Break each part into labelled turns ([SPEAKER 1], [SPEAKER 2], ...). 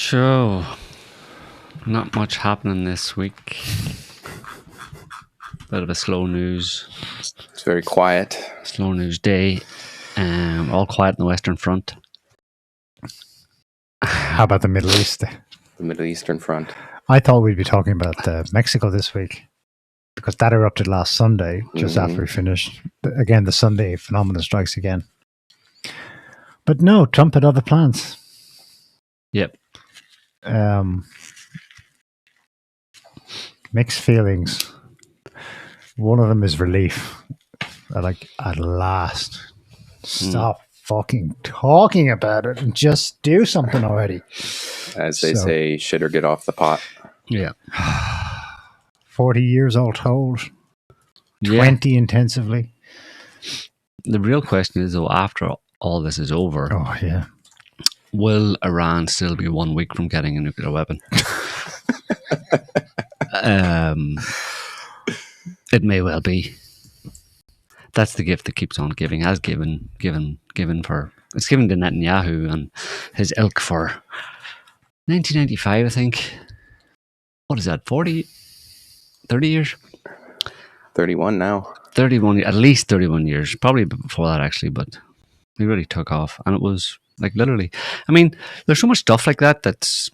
[SPEAKER 1] So, not much happening this week. Bit of a slow news.
[SPEAKER 2] It's very quiet.
[SPEAKER 1] Slow news day. All quiet in the Western Front.
[SPEAKER 3] How about the Middle East?
[SPEAKER 2] The Middle Eastern Front.
[SPEAKER 3] I thought we'd be talking about Mexico this week because that erupted last Sunday, just after we finished. Again, the Sunday phenomenon strikes again. But no, Trump had other plans.
[SPEAKER 1] Yep.
[SPEAKER 3] Mixed feelings. One of them is relief. At last, stop fucking talking about it and just do something already.
[SPEAKER 2] As they say, shit or get off the pot.
[SPEAKER 1] Yeah.
[SPEAKER 3] 40 years all told. 20 intensively.
[SPEAKER 1] The real question is, though, after all this is over, will Iran still be 1 week from getting a nuclear weapon? It may well be. That's the gift that keeps on giving. Has given for, it's given to Netanyahu and his ilk for 1995, I think. What is that? 30 years?
[SPEAKER 2] 31 now.
[SPEAKER 1] 31, at least 31 years. Probably before that, actually, but he really took off. And it was like literally, I mean, there's so much stuff like that that's,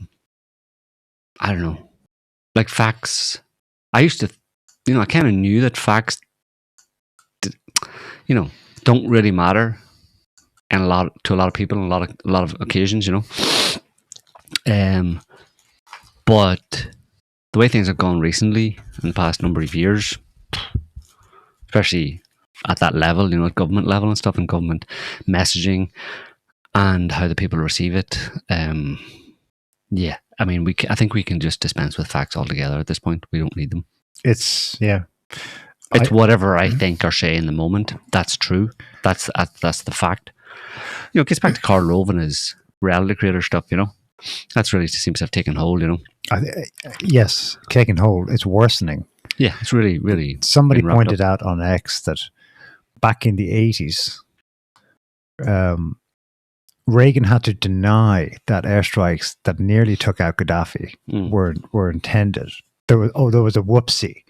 [SPEAKER 1] I don't know, like facts. I used to, I kind of knew that facts, don't really matter, and to a lot of people, on a lot of occasions, But the way things have gone recently in the past number of years, especially at that level, at government level and stuff, and government messaging and how the people receive it. I mean, I think we can just dispense with facts altogether at this point. We don't need them.
[SPEAKER 3] It's
[SPEAKER 1] whatever I think or say in the moment. That's true. That's the fact. It gets back to Karl Rove and his reality creator stuff. That's really seems to have taken hold.
[SPEAKER 3] Yes, taken hold. It's worsening.
[SPEAKER 1] Yeah, it's really, really.
[SPEAKER 3] Somebody pointed out on X that back in the 80s, Reagan had to deny that airstrikes that nearly took out Gaddafi were intended. There was a whoopsie.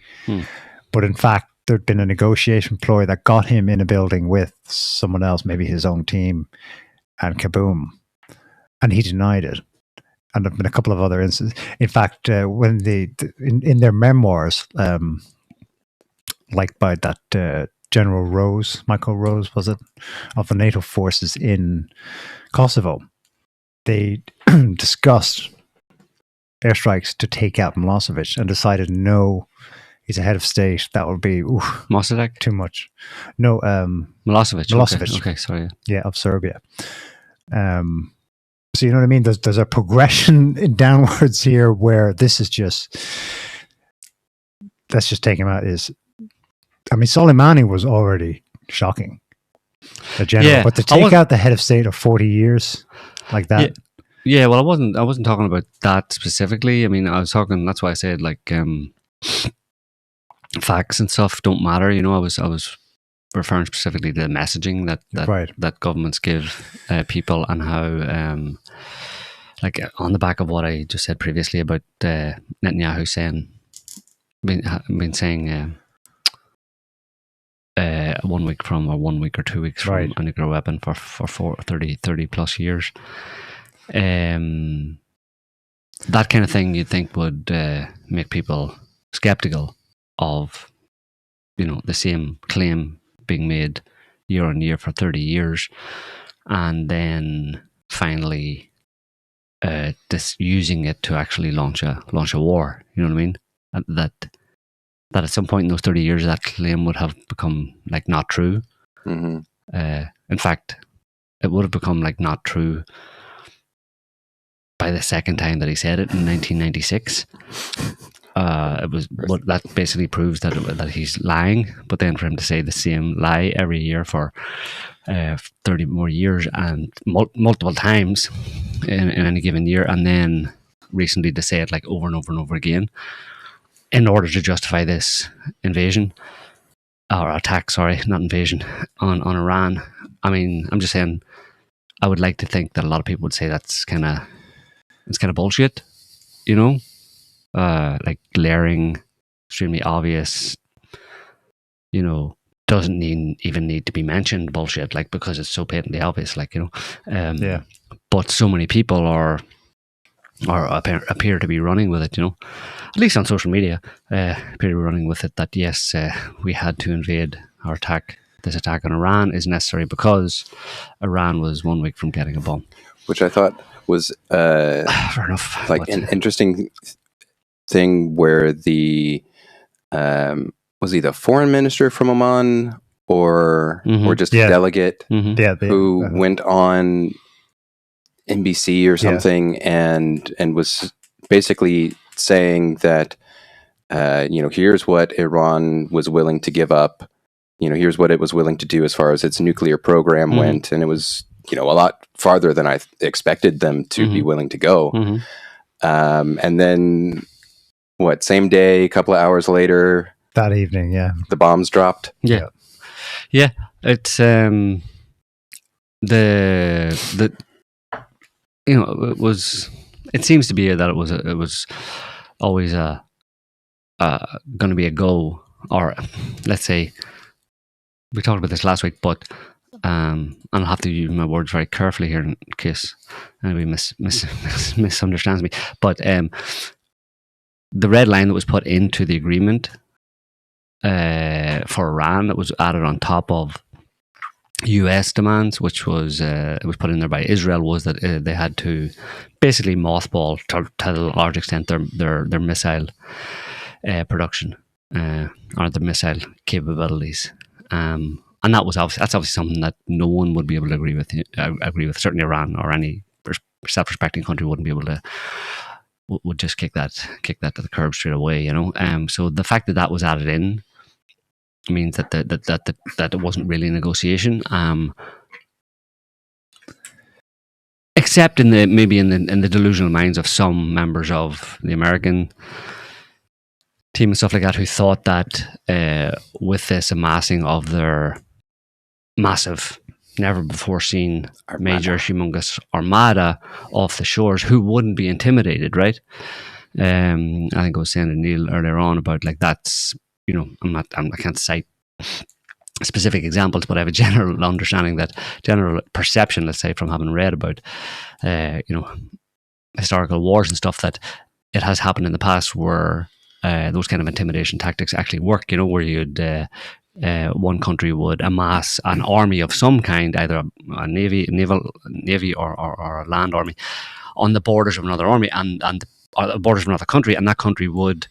[SPEAKER 3] But in fact, there'd been a negotiation ploy that got him in a building with someone else, maybe his own team, and kaboom. And he denied it. And there've been a couple of other instances. In fact, when in their memoirs, like by that General Rose, Michael Rose, was it, of the NATO forces in Kosovo, they discussed airstrikes to take out Milosevic and decided no. He's a head of state. That would be
[SPEAKER 1] Mossadegh?
[SPEAKER 3] Too much. No,
[SPEAKER 1] Milosevic. Okay, sorry.
[SPEAKER 3] Yeah, of Serbia. So you know what I mean? There's a progression downwards here where this is just, let's just take him out. Soleimani was already shocking, the general, but to take out the head of state of 40 years like that.
[SPEAKER 1] Yeah. Well, I wasn't talking about that specifically. I mean, I was talking. That's why I said facts and stuff don't matter. I was referring specifically to the messaging that governments give people, and how on the back of what I just said previously about Netanyahu saying 1 week from, or 1 week or 2 weeks from a nuclear weapon for 30 plus years. That kind of thing you'd think would make people skeptical of, the same claim being made year on year for 30 years, and then finally using it to actually launch a war. You know what I mean? That at some point in those 30 years, that claim would have become not true. In fact, it would have become not true by the second time that he said it in 1996. It was that basically proves that he's lying. But then for him to say the same lie every year for 30 more years and multiple times in any given year, and then recently to say it over and over and over again in order to justify this invasion or attack, not invasion, on Iran. I mean, I'm just saying, I would like to think that a lot of people would say that's kind of it's kind of bullshit, like glaring, extremely obvious, doesn't even need to be mentioned bullshit, like, because it's so patently obvious, like,
[SPEAKER 3] Yeah.
[SPEAKER 1] But so many people appear to be running with it, at least on social media, appear to be running with it, that yes, we had to invade or this attack on Iran is necessary because Iran was 1 week from getting a bomb.
[SPEAKER 2] Which I thought was
[SPEAKER 1] fair enough,
[SPEAKER 2] like an interesting thing where was he the foreign minister from Oman or just a delegate who went on NBC or something and was basically saying that here's what Iran was willing to give up, here's what it was willing to do as far as its nuclear program went, and it was a lot farther than I expected them to be willing to go. And then same day, a couple of hours later,
[SPEAKER 3] that evening,
[SPEAKER 2] the bombs dropped.
[SPEAKER 1] Yeah. It's the it was. It seems to be that it was always going to be a go, or let's say we talked about this last week, but and I'll have to use my words very carefully here in case anybody misunderstands me. But the red line that was put into the agreement for Iran, that was added on top of US demands, which was it was put in there by Israel, was that they had to basically mothball to a large extent their missile production or the missile capabilities, and that's obviously something that no one would be able to agree with. Certainly Iran or any self-respecting country wouldn't be able to. Would just kick that to the curb straight away, So the fact that was added in means that it wasn't really a negotiation, except in the delusional minds of some members of the American team and stuff like that, who thought that with this amassing of their massive, never before seen major, humongous armada off the shores, who wouldn't be intimidated, right? I think I was saying to Neil earlier on about, like, that's, I can't cite specific examples, but I have a general understanding, general perception, let's say, from having read about, historical wars and stuff, that it has happened in the past where those kind of intimidation tactics actually work, where you'd one country would amass an army of some kind, either a navy or a land army, on the borders of another army and the borders of another country, and that country would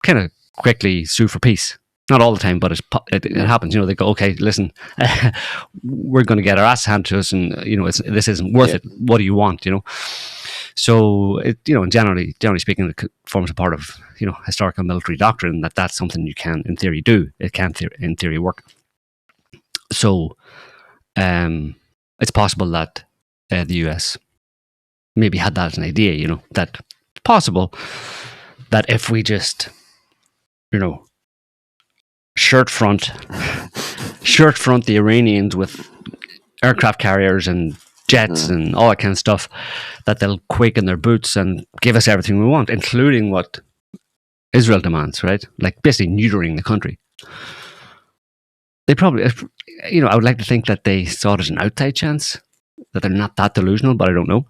[SPEAKER 1] kind of quickly sue for peace. Not all the time, but it happens. They go, okay, listen, we're going to get our ass handed to us, and this isn't worth it. What do you want? So it, generally speaking, it forms a part of historical military doctrine that's something you can, in theory, do. It can, in theory, work. So, it's possible that the US maybe had that as an idea. That possible that if we just, shirt front the Iranians with aircraft carriers and jets and all that kind of stuff, that they'll quake in their boots and give us everything we want, including what Israel demands, right? Like, basically neutering the country. They probably, I would like to think that they saw it as an outside chance, that they're not that delusional, but I don't know.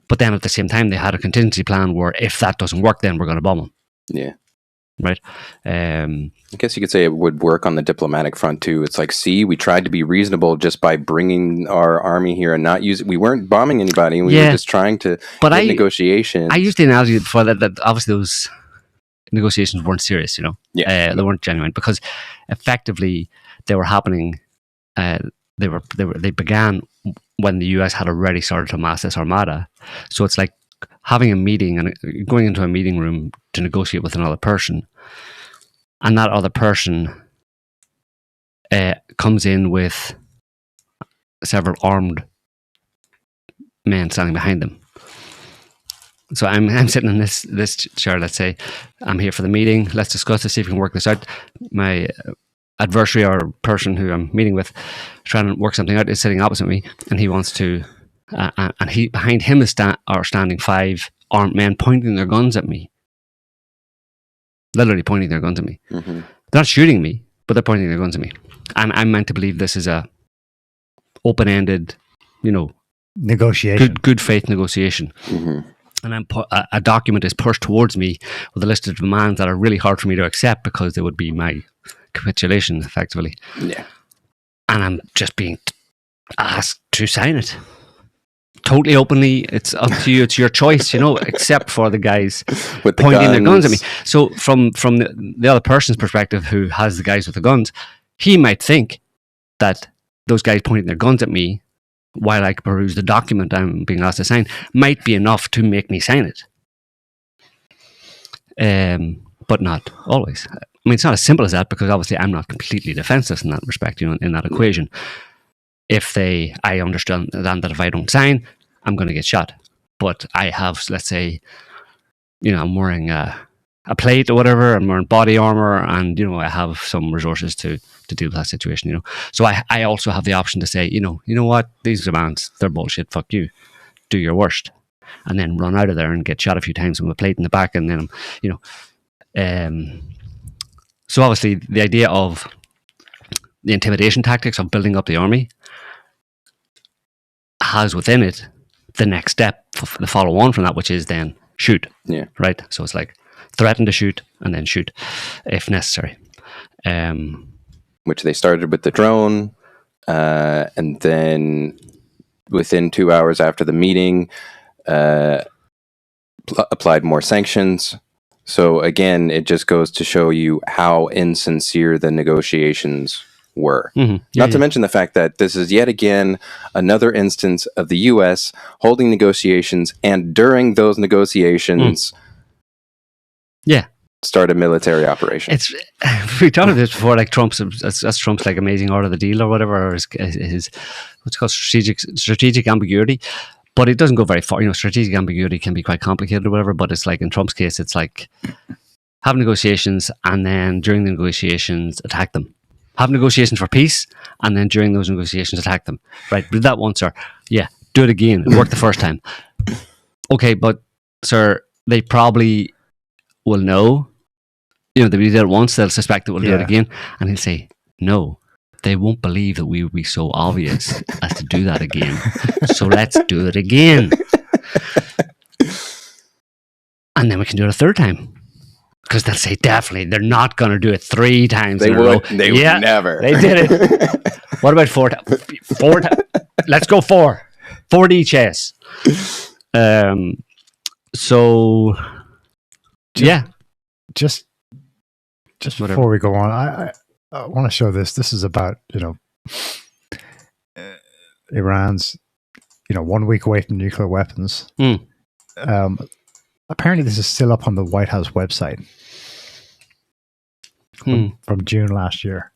[SPEAKER 1] But then at the same time, they had a contingency plan where if that doesn't work, then we're going to bomb them.
[SPEAKER 2] Yeah.
[SPEAKER 1] Right.
[SPEAKER 2] I guess you could say it would work on the diplomatic front too. It's like, see, we tried to be reasonable just by bringing our army here and not we weren't bombing anybody, and we were just trying to get negotiations.
[SPEAKER 1] I used the analogy before that obviously those negotiations weren't serious, they weren't genuine, because effectively they were happening. They began when the US had already started to amass this armada. So it's like having a meeting and going into a meeting room to negotiate with another person, and that other person comes in with several armed men standing behind them. So I'm sitting in this chair. Let's say I'm here for the meeting. Let's discuss this, see if we can work this out. My adversary or person who I'm meeting with, trying to work something out, is sitting opposite me, and he wants to and behind him are standing 5 armed men pointing their guns at me. Literally pointing their guns at me. Mm-hmm. They're not shooting me, but they're pointing their guns at me. And I'm meant to believe this is a open-ended,
[SPEAKER 3] negotiation,
[SPEAKER 1] good faith negotiation. Mm-hmm. And a document is pushed towards me with a list of demands that are really hard for me to accept because they would be my capitulation, effectively.
[SPEAKER 2] Yeah.
[SPEAKER 1] And I'm just being asked to sign it. Totally openly, it's up to you. It's your choice, except for the guys with pointing their guns at me. So from the other person's perspective, who has the guys with the guns, he might think that those guys pointing their guns at me while I peruse the document I'm being asked to sign might be enough to make me sign it. But not always. I mean, it's not as simple as that, because obviously I'm not completely defenseless in that respect, in that equation. If I understand that if I don't sign, I'm going to get shot. But I have, let's say, I'm wearing a plate or whatever, I'm wearing body armor, and, I have some resources to deal with that situation, So I also have the option to say, you know what, these demands, they're bullshit, fuck you, do your worst. And then run out of there and get shot a few times with a plate in the back, and then, so obviously the idea of the intimidation tactics of building up the army has within it the next step, the follow on from that, which is then shoot.
[SPEAKER 2] Yeah.
[SPEAKER 1] Right? So it's like threaten to shoot and then shoot if necessary.
[SPEAKER 2] Which they started with the drone, and then within 2 hours after the meeting, applied more sanctions. So again, it just goes to show you how insincere the negotiations were. Mm-hmm. Not to mention the fact that this is yet again another instance of the U.S. holding negotiations, and during those negotiations, start a military operation.
[SPEAKER 1] We talked about this before, like Trump's like amazing art of the deal or whatever, or his what's called strategic ambiguity. But it doesn't go very far. Strategic ambiguity can be quite complicated or whatever, but it's like in Trump's case, it's like have negotiations, and then during the negotiations attack them. Have negotiations for peace, and then during those negotiations attack them. Right, did that once, sir. Yeah, do it again. It worked the first time. Okay, but sir, they probably will know. They did it once, they'll suspect that we'll do it again. And he'll say, no, they won't believe that we will be so obvious as to do that again. So let's do it again. And then we can do it a third time. Because they'll say, definitely, they're not going to do it 3 times in a row.
[SPEAKER 2] They would never.
[SPEAKER 1] They did it. What about 4 times? 4 times? Let's go 4. 4D chess. So,
[SPEAKER 3] Just before we go on, I want to show this. This is about, Iran's, 1 week away from nuclear weapons. Apparently this is still up on the White House website from June last year.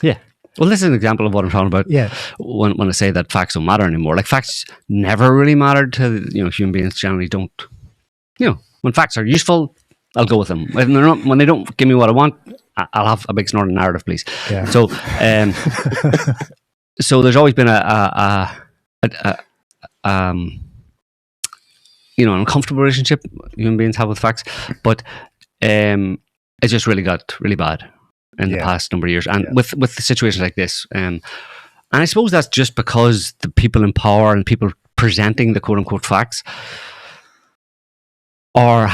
[SPEAKER 1] Yeah. Well, this is an example of what I'm talking about.
[SPEAKER 3] Yeah.
[SPEAKER 1] When I say that facts don't matter anymore. Like, facts never really mattered to, human beings generally don't. When facts are useful, I'll go with them. When they don't give me what I want, I'll have a big snorting narrative, please. Yeah. So, so there's always been an uncomfortable relationship human beings have with facts, but it just really got really bad in the past number of years, and with situations like this, and I suppose that's just because the people in power and people presenting the quote unquote facts are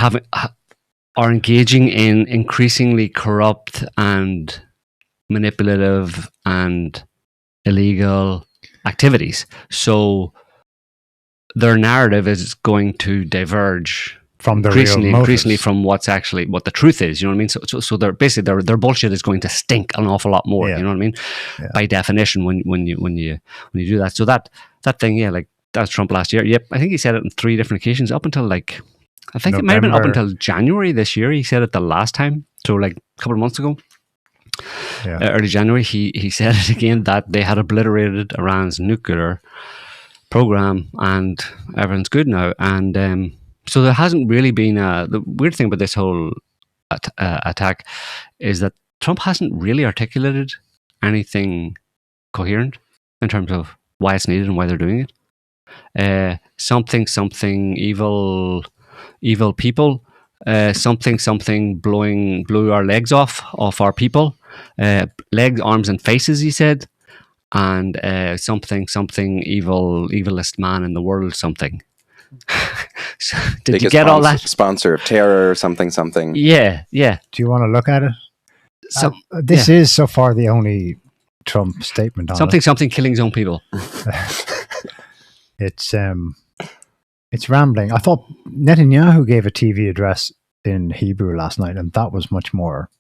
[SPEAKER 1] engaging in increasingly corrupt and manipulative and illegal activities. So their narrative is going to diverge
[SPEAKER 3] from the
[SPEAKER 1] increasingly from what the truth is. You know what I mean? So they're basically their bullshit is going to stink an awful lot more. You know what I mean? Yeah. By definition, when you do that. So that thing, like that's Trump last year. Yep, I think he said it on 3 different occasions up until like I think November. It might have been up until January this year. He said it the last time, so like a couple of months ago. Early January, he said it again that they had obliterated Iran's nuclear program and everyone's good now. And so there hasn't really been the weird thing about this whole attack is that Trump hasn't really articulated anything coherent in terms of why it's needed and why they're doing it. something evil people, something blew our legs off our people, legs, arms, and faces. He said, and something evilest man in the world. Something. So, did you get all that?
[SPEAKER 2] Sponsor of terror, something.
[SPEAKER 1] Yeah.
[SPEAKER 3] Do you want to look at it? This is so far the only Trump statement on
[SPEAKER 1] something killing his own people.
[SPEAKER 3] It's rambling. I thought Netanyahu gave a TV address in Hebrew last night, and that was much more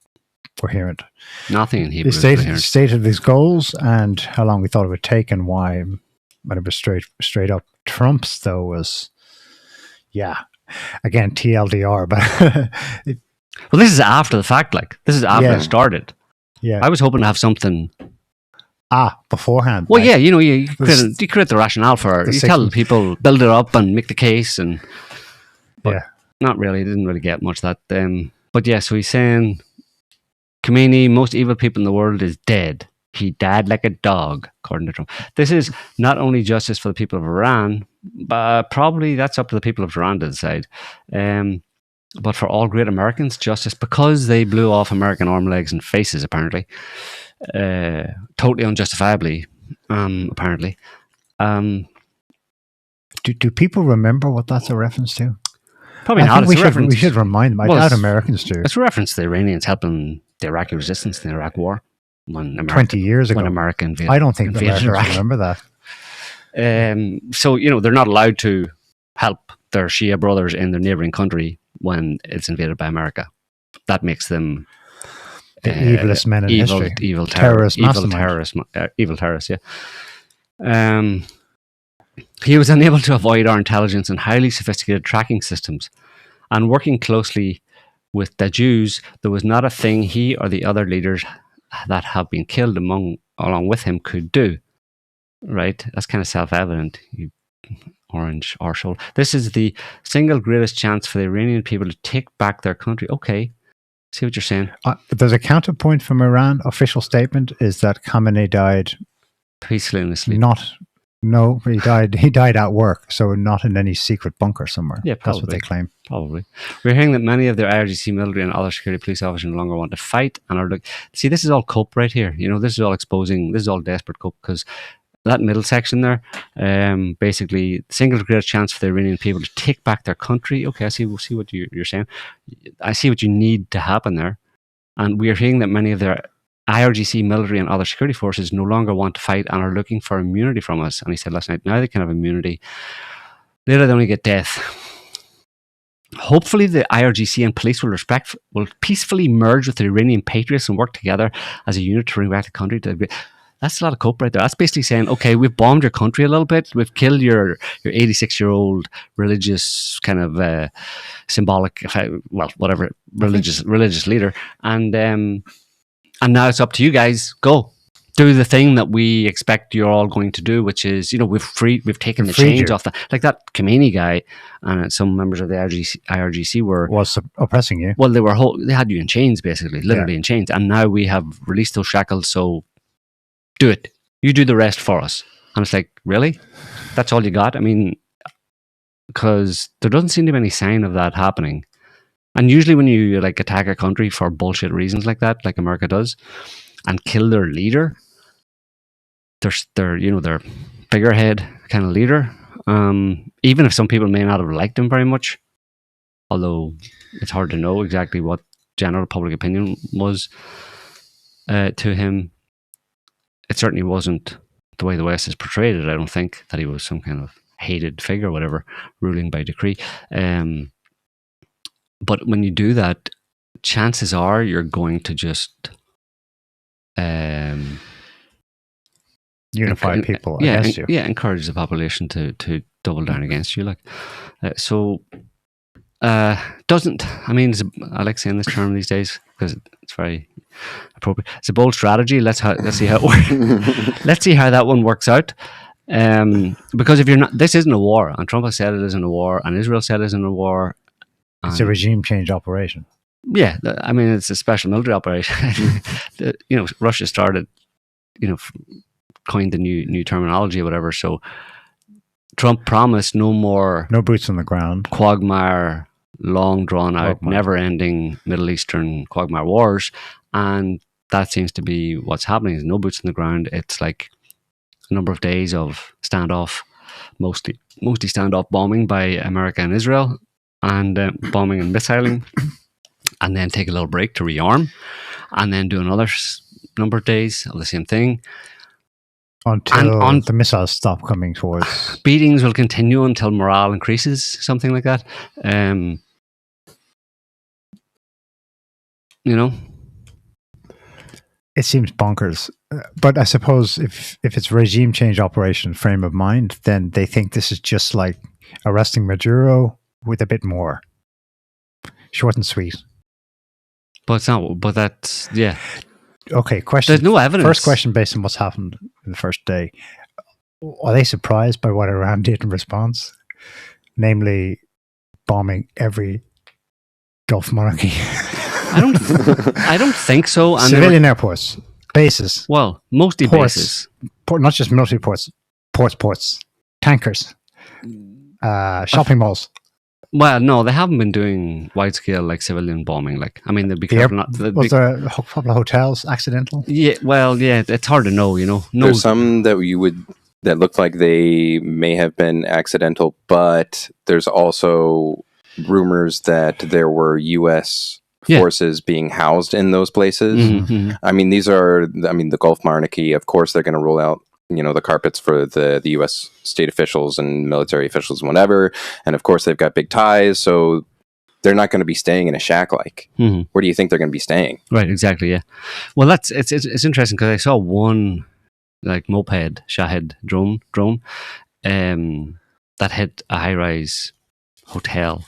[SPEAKER 3] coherent.
[SPEAKER 1] Nothing in Hebrew.
[SPEAKER 3] He stated his goals and how long we thought it would take and why, but it was straight up. Trump's though was, again TLDR, but
[SPEAKER 1] well, this is after the fact. Like, this is after it started.
[SPEAKER 3] Yeah,
[SPEAKER 1] I was hoping to have something
[SPEAKER 3] beforehand.
[SPEAKER 1] Well, you create the rationale for it. You tell people, build it up and make the case, but not really. Didn't really get much of that. But yeah, so he's saying Khamenei, most evil people in the world, is dead. He died like a dog, according to Trump. This is not only justice for the people of Iran, but probably that's up to the people of Iran to decide. But for all great Americans, justice, because they blew off American arm, legs, and faces, apparently. Totally unjustifiably, apparently.
[SPEAKER 3] Do people remember what that's a reference to?
[SPEAKER 1] Probably not.
[SPEAKER 3] We should remind them. I doubt Americans do.
[SPEAKER 1] It's a reference to the Iranians helping the Iraqi resistance in the Iraq War.
[SPEAKER 3] 20 years ago.
[SPEAKER 1] When America invaded.
[SPEAKER 3] I don't think Americans remember
[SPEAKER 1] that. So, they're not allowed to help their Shia brothers in their neighboring country when it's invaded by America. That makes them
[SPEAKER 3] the evilest men in history.
[SPEAKER 1] Evil
[SPEAKER 3] terrorists,
[SPEAKER 1] yeah. He was unable to avoid our intelligence and highly sophisticated tracking systems. And working closely with the Jews, there was not a thing he or the other leaders that have been killed along with him could do. Right? That's kind of self-evident. You orange arsehole. This is the single greatest chance for the Iranian people to take back their country. Okay. See what you're saying?
[SPEAKER 3] There's a counterpoint from Iran. Official statement is that Khamenei died
[SPEAKER 1] peacefully in his sleep.
[SPEAKER 3] No, he died at work, so not in any secret bunker somewhere.
[SPEAKER 1] Yeah, probably.
[SPEAKER 3] That's what they claim.
[SPEAKER 1] Probably. We're hearing that many of their IRGC military and other security police officers no longer want to fight and are like, see, this is all cope right here. This is all exposing. This is all desperate cope, because that middle section there, basically, single greatest chance for the Iranian people to take back their country. Okay, I see. We'll see what you're saying. I see what you need to happen there, and we are hearing that many of their IRGC military and other security forces no longer want to fight and are looking for immunity from us. And he said last night, now they can have immunity. Later, they only get death. Hopefully, the IRGC and police will peacefully merge with the Iranian patriots and work together as a unit to bring back the country to. That's a lot of cope right there. That's basically saying, okay, we've bombed your country a little bit. We've killed your 86-year-old religious kind of symbolic, whatever, religious leader. And now it's up to you guys. Go. Do the thing that we expect you're all going to do, which is, we've taken the chains off that. Like that Khamenei guy and some members of the IRGC
[SPEAKER 3] was oppressing you.
[SPEAKER 1] Well, they had you in chains, basically, literally in chains. And now we have released those shackles, so do it. You do the rest for us. And it's like, really? That's all you got? I mean, because there doesn't seem to be any sign of that happening. And usually when you attack a country for bullshit reasons like that, like America does, and kill their leader, their figurehead kind of leader, even if some people may not have liked him very much, although it's hard to know exactly what general public opinion was to him. It certainly wasn't the way the West has portrayed it. I don't think that he was some kind of hated figure or whatever, ruling by decree. But when you do that, chances are you're going to just
[SPEAKER 3] unify people against you.
[SPEAKER 1] Yeah, encourage the population to double down against you. Doesn't, I mean, I like saying this term these days because it's very appropriate. It's a bold strategy. Let's see how it works. Let's see how that one works out. Because if you're not, this isn't a war, and Trump has said it isn't a war, and Israel said it isn't a war.
[SPEAKER 3] It's a regime change operation.
[SPEAKER 1] Yeah, I mean, it's a special military operation. Russia started, coined the new terminology or whatever. So Trump promised no more...
[SPEAKER 3] No boots on the ground.
[SPEAKER 1] Quagmire, long drawn out, never-ending Middle Eastern quagmire wars. And that seems to be what's happening. There's no boots on the ground. It's like a number of days of standoff, mostly standoff bombing by America and Israel, and bombing and missiling, and then take a little break to rearm, and then do another number of days of the same thing.
[SPEAKER 3] Until the missiles stop coming towards...
[SPEAKER 1] Beatings will continue until morale increases, something like that. You know?
[SPEAKER 3] It seems bonkers. But I suppose if it's regime change operation frame of mind, then they think this is just like arresting Maduro with a bit more. Short and sweet.
[SPEAKER 1] But it's not, but that's, yeah.
[SPEAKER 3] Okay, question.
[SPEAKER 1] There's no evidence.
[SPEAKER 3] First question based on what's happened in the first day. Are they surprised by what Iran did in response? Namely, bombing every Gulf monarchy.
[SPEAKER 1] I don't think so. And
[SPEAKER 3] civilian airports, bases.
[SPEAKER 1] Well, mostly
[SPEAKER 3] ports,
[SPEAKER 1] bases.
[SPEAKER 3] Not just military ports, ports, tankers, shopping malls.
[SPEAKER 1] Well, no, they haven't been doing wide scale like civilian bombing. Like, I mean, they'd be careful not.
[SPEAKER 3] Was there a couple of hotels accidental?
[SPEAKER 1] Yeah, well, yeah, it's hard to know. You know,
[SPEAKER 2] there's some that that look like they may have been accidental, but there's also rumors that there were U.S. forces being housed in those places.
[SPEAKER 1] Mm-hmm.
[SPEAKER 2] I mean, the Gulf monarchy. Of course, they're going to roll out, the carpets for the U.S. state officials and military officials and whatever. And of course, they've got big ties, so they're not going to be staying in a shack. Like, where do you think they're going to be staying?
[SPEAKER 1] Right, exactly, yeah. Well, it's interesting because I saw one like moped Shahed drone that hit a high-rise hotel.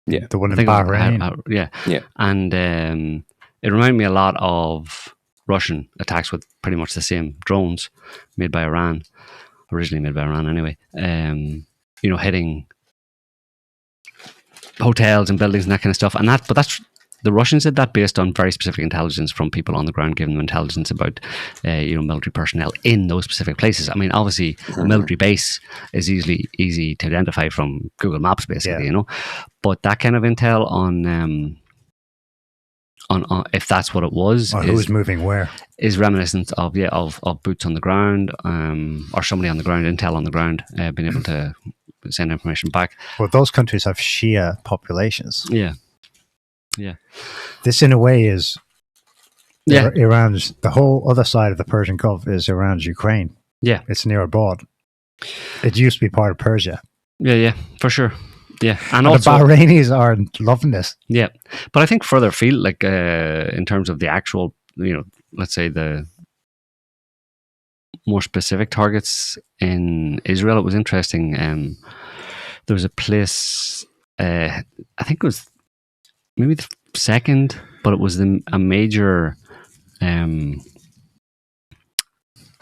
[SPEAKER 3] Yeah, the one in Bahrain.
[SPEAKER 1] Yeah. And it reminded me a lot of Russian attacks with pretty much the same drones originally made by Iran anyway. Hitting hotels and buildings and that kind of stuff. But that's the Russians did that based on very specific intelligence from people on the ground, giving them intelligence about military personnel in those specific places. I mean, obviously, a military base is easy to identify from Google Maps, basically, But that kind of intel on if that's what it was,
[SPEAKER 3] or who's moving where,
[SPEAKER 1] is reminiscent of boots on the ground, or somebody on the ground, intel on the ground, being able to send information back.
[SPEAKER 3] Well, those countries have Shia populations.
[SPEAKER 1] Yeah.
[SPEAKER 3] This, in a way, is Iran's. The whole other side of the Persian Gulf is Iran's Ukraine.
[SPEAKER 1] Yeah,
[SPEAKER 3] it's near abroad. It used to be part of Persia.
[SPEAKER 1] Yeah, for sure. Yeah,
[SPEAKER 3] and also the Bahrainis are loving this.
[SPEAKER 1] Yeah, but I think further afield, like in terms of the actual, let's say the more specific targets in Israel, it was interesting. There was a place, I think it was maybe the second, but it was a major, a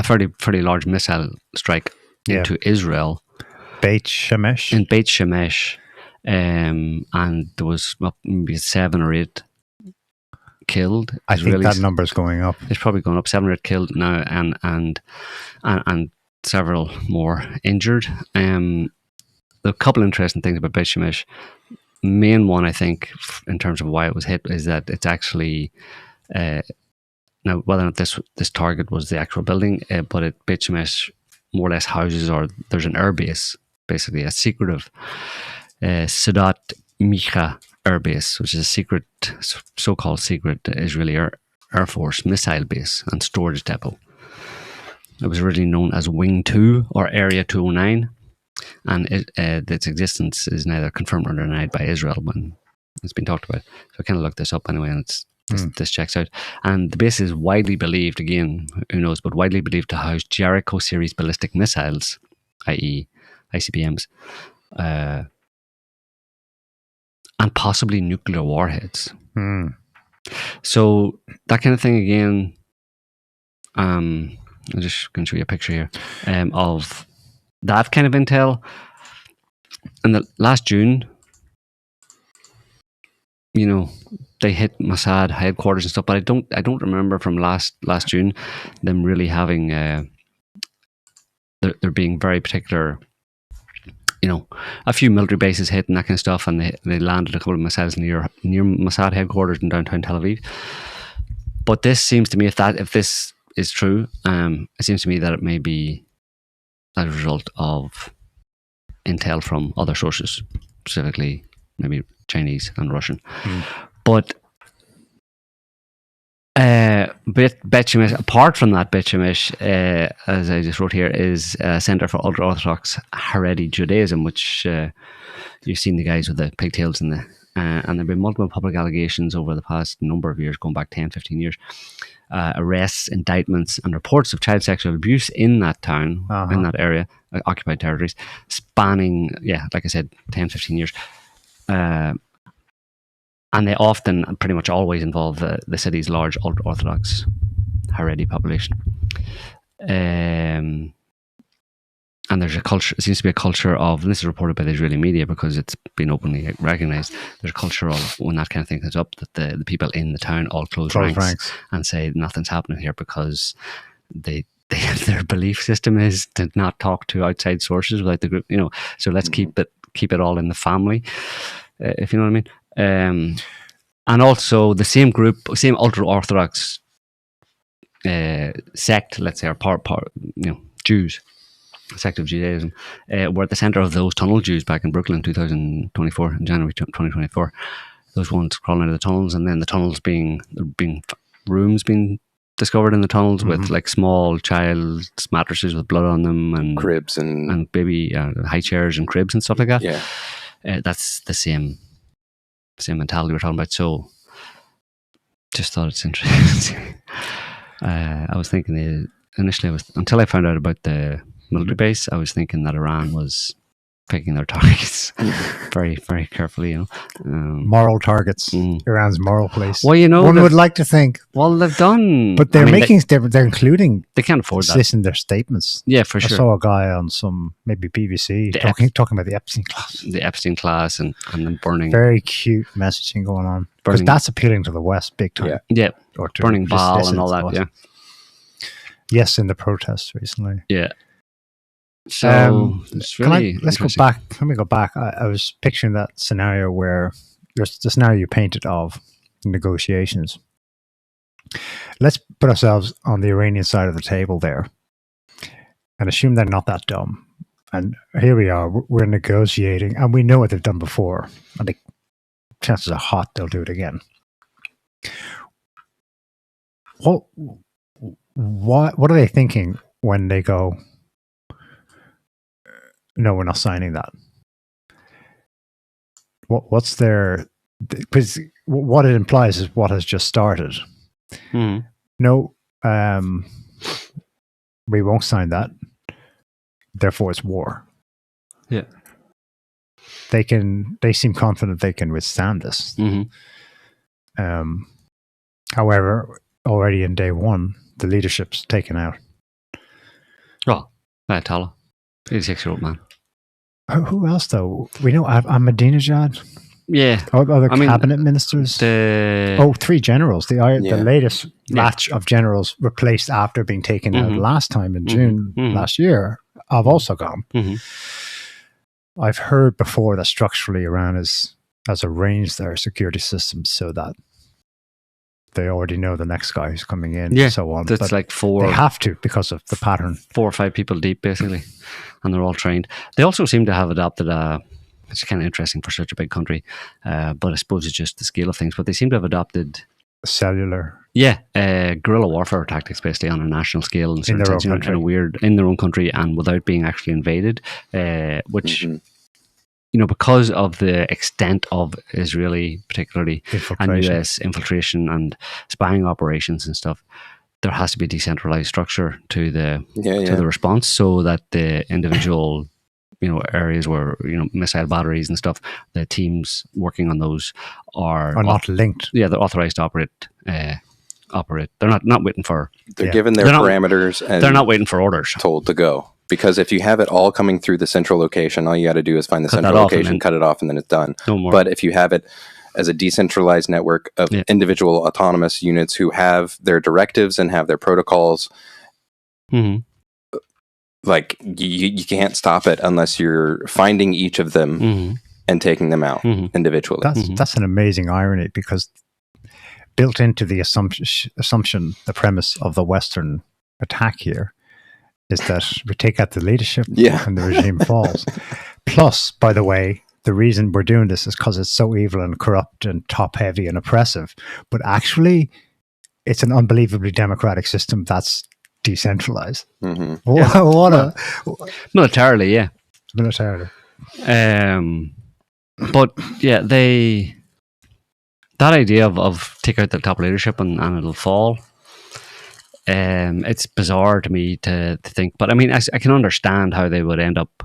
[SPEAKER 1] fairly large missile strike into Israel.
[SPEAKER 3] Beit Shemesh.
[SPEAKER 1] In Beit Shemesh. And there was maybe 7 or 8 killed.
[SPEAKER 3] I think that number's going up.
[SPEAKER 1] It's probably going up. 7 or 8 killed now, and several more injured. A couple interesting things about Beit Shemesh. Main one, I think, in terms of why it was hit, is that it's actually now whether or not this target was the actual building, but Beit Shemesh more or less houses, or there's an air base, basically a secretive Sadat Micha air base, which is a so-called secret Israeli Air Force missile base and storage depot. It was originally known as Wing 2 or Area 209, and its existence is neither confirmed or denied by Israel when it's been talked about. So I kind of looked this up anyway, and this checks out. And the base is widely believed, again, who knows, but widely believed to house Jericho series ballistic missiles, i.e. ICBMs, and possibly nuclear warheads. So that kind of thing, again, I'm just going to show you a picture here of that kind of intel. In the last June, they hit Mossad headquarters and stuff, but I don't remember from last June them really having there being very particular a few military bases hit and that kind of stuff, and they landed a couple of missiles near Mossad headquarters in downtown Tel Aviv. But this seems to me, if this is true, it seems to me that it may be as a result of intel from other sources, specifically maybe Chinese and Russian. But Bet Shemesh, apart from that, Bet Shemesh, as I just wrote here, is a Center for Ultra-Orthodox Haredi Judaism, which you've seen the guys with the pigtails and and there have been multiple public allegations over the past number of years, going back 10, 15 years, arrests, indictments, and reports of child sexual abuse in that town, in that area, occupied territories, spanning, like I said, 10, 15 years. And they often, pretty much always, involve the city's large ultra-Orthodox Haredi population. And there's a culture, it seems to be a culture of, and this is reported by the Israeli media because it's been openly recognized, there's a culture of, when that kind of thing comes up, that the people in the town all close ranks and say nothing's happening here because their belief system is to not talk to outside sources without the group, so let's keep it all in the family, if you know what I mean. And also the same ultra-Orthodox sect, let's say, or part Jews, sect of Judaism, were at the center of those tunnel Jews back in Brooklyn, 2024, in January 2024. Those ones crawling out of the tunnels, and then the tunnels rooms being discovered in the tunnels with like small child's mattresses with blood on them, and
[SPEAKER 2] cribs and
[SPEAKER 1] baby high chairs and cribs and stuff like that.
[SPEAKER 2] Yeah,
[SPEAKER 1] that's the same mentality we're talking about. So, just thought it's interesting. I was thinking initially, until I found out about the military base, I was thinking that Iran was picking their targets very, very carefully.
[SPEAKER 3] Moral targets. Iran's moral place.
[SPEAKER 1] Well,
[SPEAKER 3] one would like to think.
[SPEAKER 1] Well, they've done,
[SPEAKER 3] but they're they're including.
[SPEAKER 1] They can't afford that.
[SPEAKER 3] This in their statements.
[SPEAKER 1] Yeah, for sure.
[SPEAKER 3] I saw a guy on some maybe BBC talking about the Epstein class.
[SPEAKER 1] The Epstein class and then burning.
[SPEAKER 3] Very cute messaging going on, because that's appealing to the West big time.
[SPEAKER 1] Yeah.
[SPEAKER 3] Or to
[SPEAKER 1] burning Baal and all that. Yeah.
[SPEAKER 3] Yes, in the protests recently.
[SPEAKER 1] Yeah. So
[SPEAKER 3] let's go back. Let me go back. I was picturing that scenario where there's the scenario you painted of negotiations. Let's put ourselves on the Iranian side of the table there and assume they're not that dumb. And here we are, we're negotiating, and we know what they've done before. And the chances are hot they'll do it again. What are they thinking when they go, no, we're not signing that? What's their... Because what it implies is what has just started. No, we won't sign that. Therefore, it's war.
[SPEAKER 1] Yeah.
[SPEAKER 3] They seem confident they can withstand this. However, already in day one, the leadership's taken out.
[SPEAKER 1] Well, Ayatollah, 86-year-old man.
[SPEAKER 3] Who else, though? We know Ahmadinejad.
[SPEAKER 1] Yeah.
[SPEAKER 3] Other cabinet ministers. 3 generals. The latest batch of generals replaced after being taken out last time in June last year have also gone. I've heard before that structurally Iran has arranged their security systems so that they already know the next guy who's coming in and so on.
[SPEAKER 1] That's like 4.
[SPEAKER 3] They have to, because of the pattern.
[SPEAKER 1] 4 or 5 people deep, basically. And they're all trained. They also seem to have adopted it's kind of interesting for such a big country, but I suppose it's just the scale of things. But they seem to have adopted
[SPEAKER 3] cellular,
[SPEAKER 1] guerrilla warfare tactics, basically on a national scale, and in their own country, kind of weird in their own country, and without being actually invaded. Which because of the extent of Israeli, particularly, and US infiltration and spying operations and stuff, there has to be a decentralized structure to the the response, so that the individual areas where missile batteries and stuff, the teams working on those are
[SPEAKER 3] not linked.
[SPEAKER 1] Yeah, they're authorized to operate. They're not waiting for.
[SPEAKER 2] They're given their parameters, and
[SPEAKER 1] they're not waiting for orders.
[SPEAKER 2] Told to go, because if you have it all coming through the central location, all you got to do is find the central location, cut it off, and then it's done.
[SPEAKER 1] No more.
[SPEAKER 2] But if you have it as a decentralized network of individual autonomous units who have their directives and have their protocols. like you can't stop it unless you're finding each of them and taking them out individually.
[SPEAKER 3] That's an amazing irony, because built into the assumption, the premise of the Western attack here is that we take out the leadership and the regime falls. Plus, by the way, the reason we're doing this is because it's so evil and corrupt and top-heavy and oppressive. But actually, it's an unbelievably democratic system that's decentralized.
[SPEAKER 1] Militarily, yeah.
[SPEAKER 3] Militarily.
[SPEAKER 1] But yeah, that idea of take out the top leadership and it'll fall, it's bizarre to me to think. But I mean, I can understand how they would end up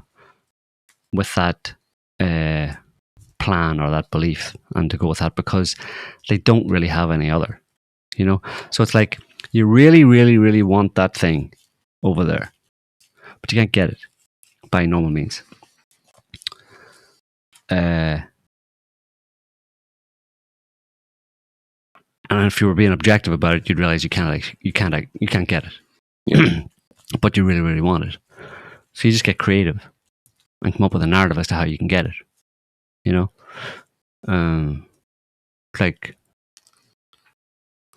[SPEAKER 1] with that plan or that belief and to go with that, because they don't really have any other, you know? So it's like, you really, really, really want that thing over there, but you can't get it by normal means. And if you were being objective about it, you'd realize you can't get it. Yeah. But you really, really want it. So you just get creative and come up with a narrative as to how you can get it. You know? Like,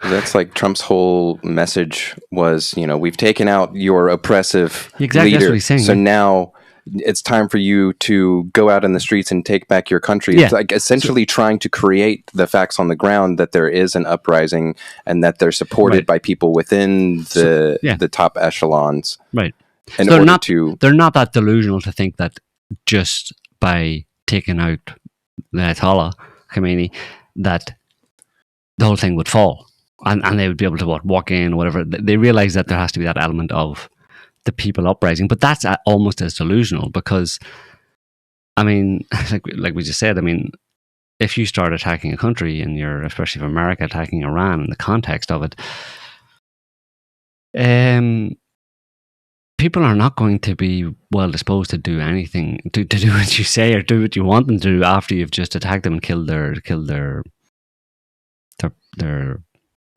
[SPEAKER 2] that's like Trump's whole message was, you know, we've taken out your oppressive leader.
[SPEAKER 1] That's what he's saying.
[SPEAKER 2] So now it's time for you to go out in the streets and take back your country. It's like essentially trying to create the facts on the ground that there is an uprising and that they're supported by people within the top echelons.
[SPEAKER 1] Right.
[SPEAKER 2] In
[SPEAKER 1] so
[SPEAKER 2] order
[SPEAKER 1] they're not that delusional to think that just by taking out the Ayatollah Khamenei that the whole thing would fall. And they would be able to walk in or whatever. They realize that there has to be that element of the people uprising, but that's almost as delusional, because, I mean, like we just said, I mean, if you start attacking a country and you're, especially if America attacking Iran in the context of it, people are not going to be well disposed to do anything, to do what you say or do what you want them to do after you've just attacked them and killed their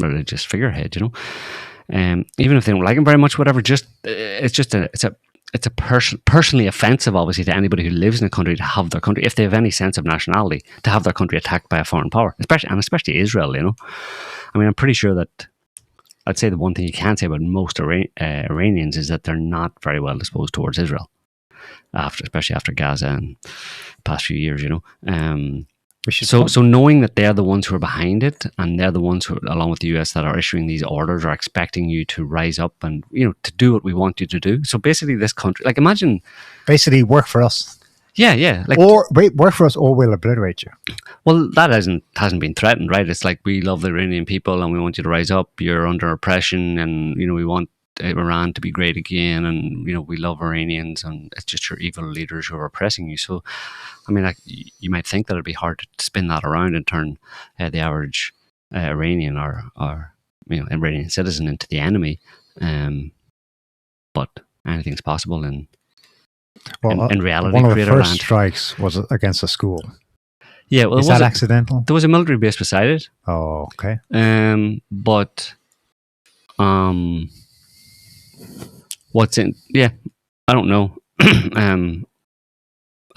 [SPEAKER 1] religious figurehead, you know. Even if they don't like him very much, whatever. It's a personally offensive, obviously, to anybody who lives in a country to have their country, if they have any sense of nationality, to have their country attacked by a foreign power, especially Israel. You know, I mean, I'm pretty sure that I'd say the one thing you can say about most Iranians is that they're not very well disposed towards Israel, especially after Gaza and the past few years. You know. So knowing that they're the ones who are behind it, and they're the ones who, along with the US, that are issuing these orders, are expecting you to rise up and, you know, to do what we want you to do. So basically, this country, like, imagine,
[SPEAKER 3] basically work for us.
[SPEAKER 1] Yeah. Like,
[SPEAKER 3] or work for us, or we'll obliterate you.
[SPEAKER 1] Well, that hasn't been threatened, right? It's like, we love the Iranian people and we want you to rise up. You're under oppression, and, you know, we want Iran to be great again, and, you know, we love Iranians, and it's just your evil leaders who are oppressing you. So, I mean, like, you might think that it'd be hard to spin that around and turn the average Iranian or you know, Iranian citizen into the enemy. But anything's possible in reality.
[SPEAKER 3] One of the first strikes was against a school.
[SPEAKER 1] Yeah, well,
[SPEAKER 3] is that accidental?
[SPEAKER 1] There was a military base beside it.
[SPEAKER 3] Oh, okay.
[SPEAKER 1] But what's in? Yeah, I don't know. I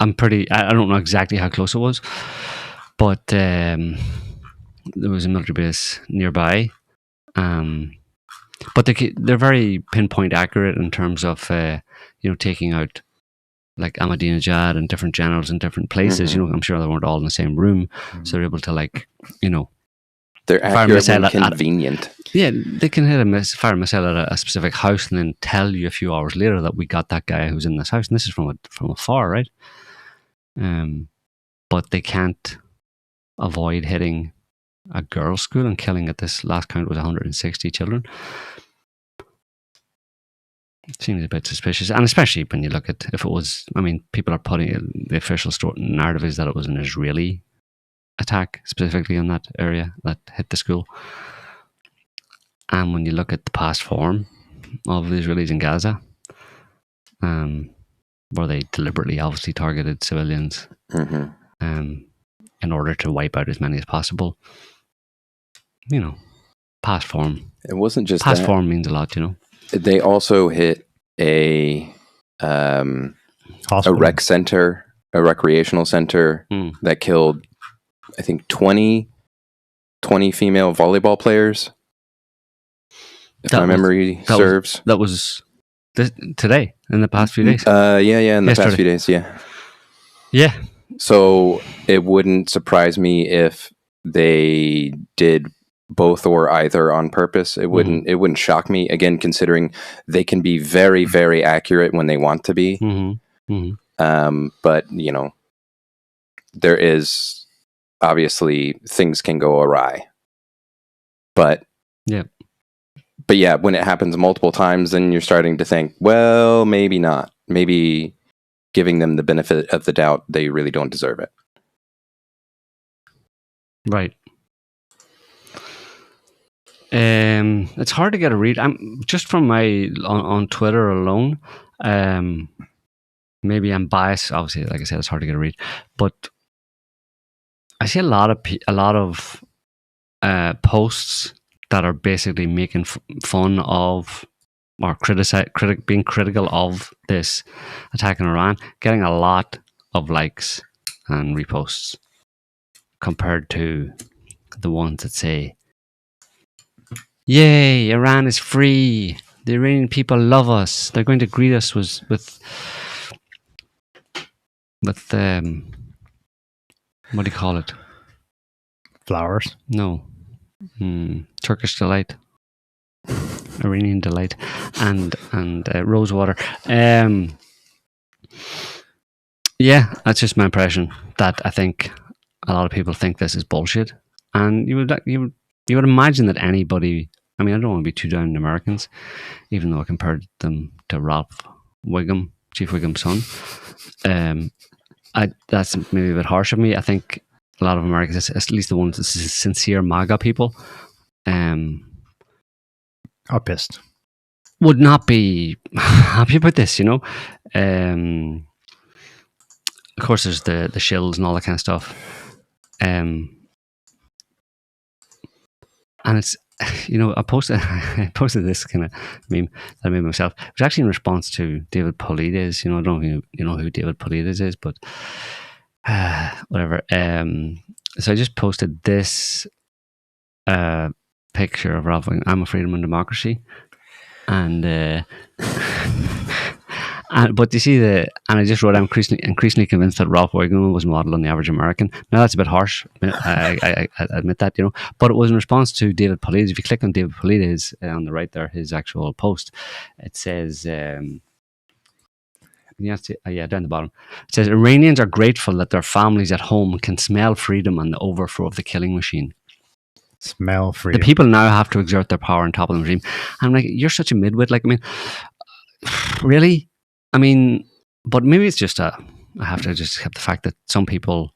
[SPEAKER 1] don't know exactly how close it was, but there was a military base nearby. But they're very pinpoint accurate in terms of you know, taking out like Ahmadinejad and different generals in different places. You know, I'm sure they weren't all in the same room, so they're able to, like, you know,
[SPEAKER 2] they're accurate and convenient.
[SPEAKER 1] Yeah, they can fire a missile at a specific house and then tell you a few hours later that we got that guy who's in this house, and this is from afar, right? But they can't avoid hitting a girls' school and killing, at this last count, was 160 children. It seems a bit suspicious, and especially when you look at, if it was, I mean, people are putting, the official narrative is that it was an Israeli attack specifically in that area that hit the school. And when you look at the past form of the Israelis in Gaza, where they deliberately obviously targeted civilians in order to wipe out as many as possible, you know, past form.
[SPEAKER 2] It wasn't just
[SPEAKER 1] past form means a lot, you know.
[SPEAKER 2] They also hit a a rec center, a recreational center that killed, I think, 20 female volleyball players. If my memory serves.
[SPEAKER 1] That was today, in the past few days.
[SPEAKER 2] In the past few days, yeah.
[SPEAKER 1] Yeah.
[SPEAKER 2] So it wouldn't surprise me if they did both or either on purpose. It wouldn't shock me, again, considering they can be very, very accurate when they want to be. But, you know, there is obviously things can go awry. But yeah, when it happens multiple times, then you're starting to think, well, maybe not. Maybe giving them the benefit of the doubt, they really don't deserve it.
[SPEAKER 1] Right. It's hard to get a read. I'm just from my on Twitter alone. Maybe I'm biased. Obviously, like I said, it's hard to get a read, but I see a lot of posts that are basically making fun of or being critical of this attack in Iran, getting a lot of likes and reposts compared to the ones that say, "Yay, Iran is free. The Iranian people love us. They're going to greet us with what do you call it?
[SPEAKER 3] Flowers?
[SPEAKER 1] No. Turkish delight, Iranian delight, and rosewater." Yeah, that's just my impression. That I think a lot of people think this is bullshit, and you would imagine that anybody. I mean, I don't want to be too down on Americans, even though I compared them to Ralph Wiggum, Chief Wiggum's son. That's maybe a bit harsh of me. I think a lot of Americans, at least the ones, sincere MAGA people,
[SPEAKER 3] are pissed.
[SPEAKER 1] Would not be happy about this, you know. Of course, there's the shills and all that kind of stuff. And it's, you know, I posted this kind of meme that I made myself. It was actually in response to David Polides. You know, I don't know if you know who David Polides is, but whatever. So I just posted this picture of Ralph Wiggum. I'm a freedom and democracy, and but you see and I just wrote, I'm increasingly convinced that Ralph Wiggum was modeled on the average American. Now that's a bit harsh. I admit that, you know, but it was in response to David Polides. If you click on David Polides on the right there, his actual post, it says, down the bottom, it says, "Iranians are grateful that their families at home can smell freedom and the overthrow of the killing machine.
[SPEAKER 3] Smell freedom.
[SPEAKER 1] The people now have to exert their power on top of the regime." I'm like, you're such a midwit. Like, I mean, really? I mean, but maybe it's just I have to just accept the fact that some people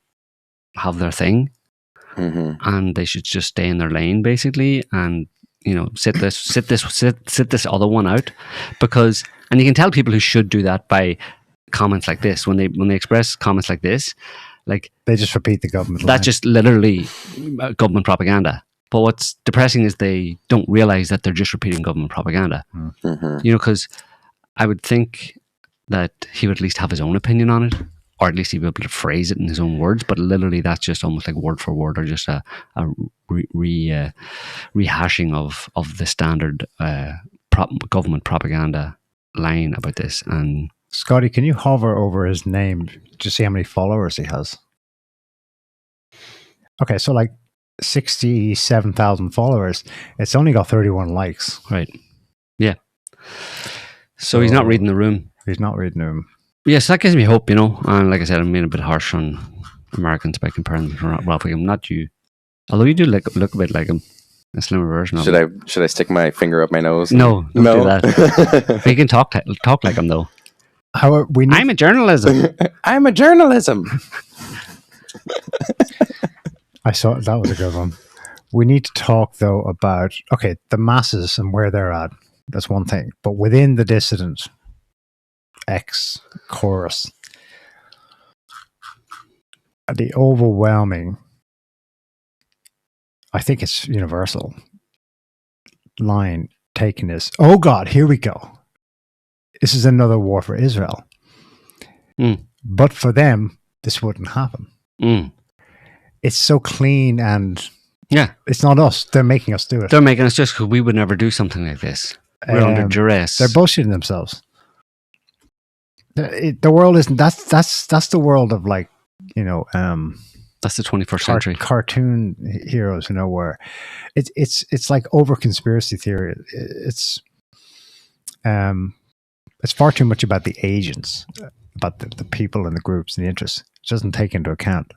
[SPEAKER 1] have their thing, and they should just stay in their lane, basically, and, you know, sit this other one out, because, and you can tell people who should do that by comments like this, when they express comments like this, like
[SPEAKER 3] they just repeat the government line.
[SPEAKER 1] That's just literally government propaganda. But what's depressing is they don't realize that they're just repeating government propaganda. You know, because I would think that he would at least have his own opinion on it, or at least he'd be able to phrase it in his own words. But literally, that's just almost like word for word, or just a rehashing of the standard government propaganda line about this. And
[SPEAKER 3] Scotty, can you hover over his name to see how many followers he has? Okay, so like 67,000 followers. It's only got 31 likes.
[SPEAKER 1] Right. Yeah. So he's not reading the room.
[SPEAKER 3] He's not reading the room.
[SPEAKER 1] Yes, that gives me hope, you know. And like I said, I'm being a bit harsh on Americans by comparing them to Ralph Wiggum. Not you. Although you do look a bit like him. A slimmer version of him.
[SPEAKER 2] Should I stick my finger up my nose?
[SPEAKER 1] No, don't do that. He can talk like him, though. I'm a journalism.
[SPEAKER 2] I'm a journalism.
[SPEAKER 3] I saw that was a good one. We need to talk, though, about, okay, the masses and where they're at. That's one thing. But within the dissident X chorus, the overwhelming, I think it's universal, line taken is, "Oh God, here we go. this is another war for Israel. But for them, this wouldn't happen. It's so clean, and it's not us. They're making us do it.
[SPEAKER 1] They're making us just because we would never do something like this. We're under duress.
[SPEAKER 3] They're bullshitting themselves. The world isn't. That's the world of, like, you know.
[SPEAKER 1] That's the 21st century.
[SPEAKER 3] Cartoon heroes, you know, where it's like over conspiracy theory. It's far too much about the agents, about the people and the groups and the interests. It doesn't take into account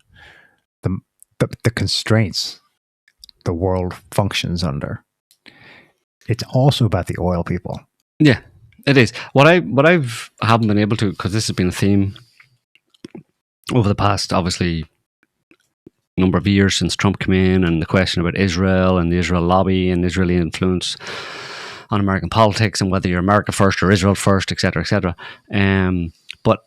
[SPEAKER 3] the constraints the world functions under. It's also about the oil people.
[SPEAKER 1] Yeah, it is. What haven't been able to, because this has been a theme over the past, obviously, number of years since Trump came in, and the question about Israel and the Israel lobby and Israeli influence on American politics, and whether you're America first or Israel first, etc., etc. But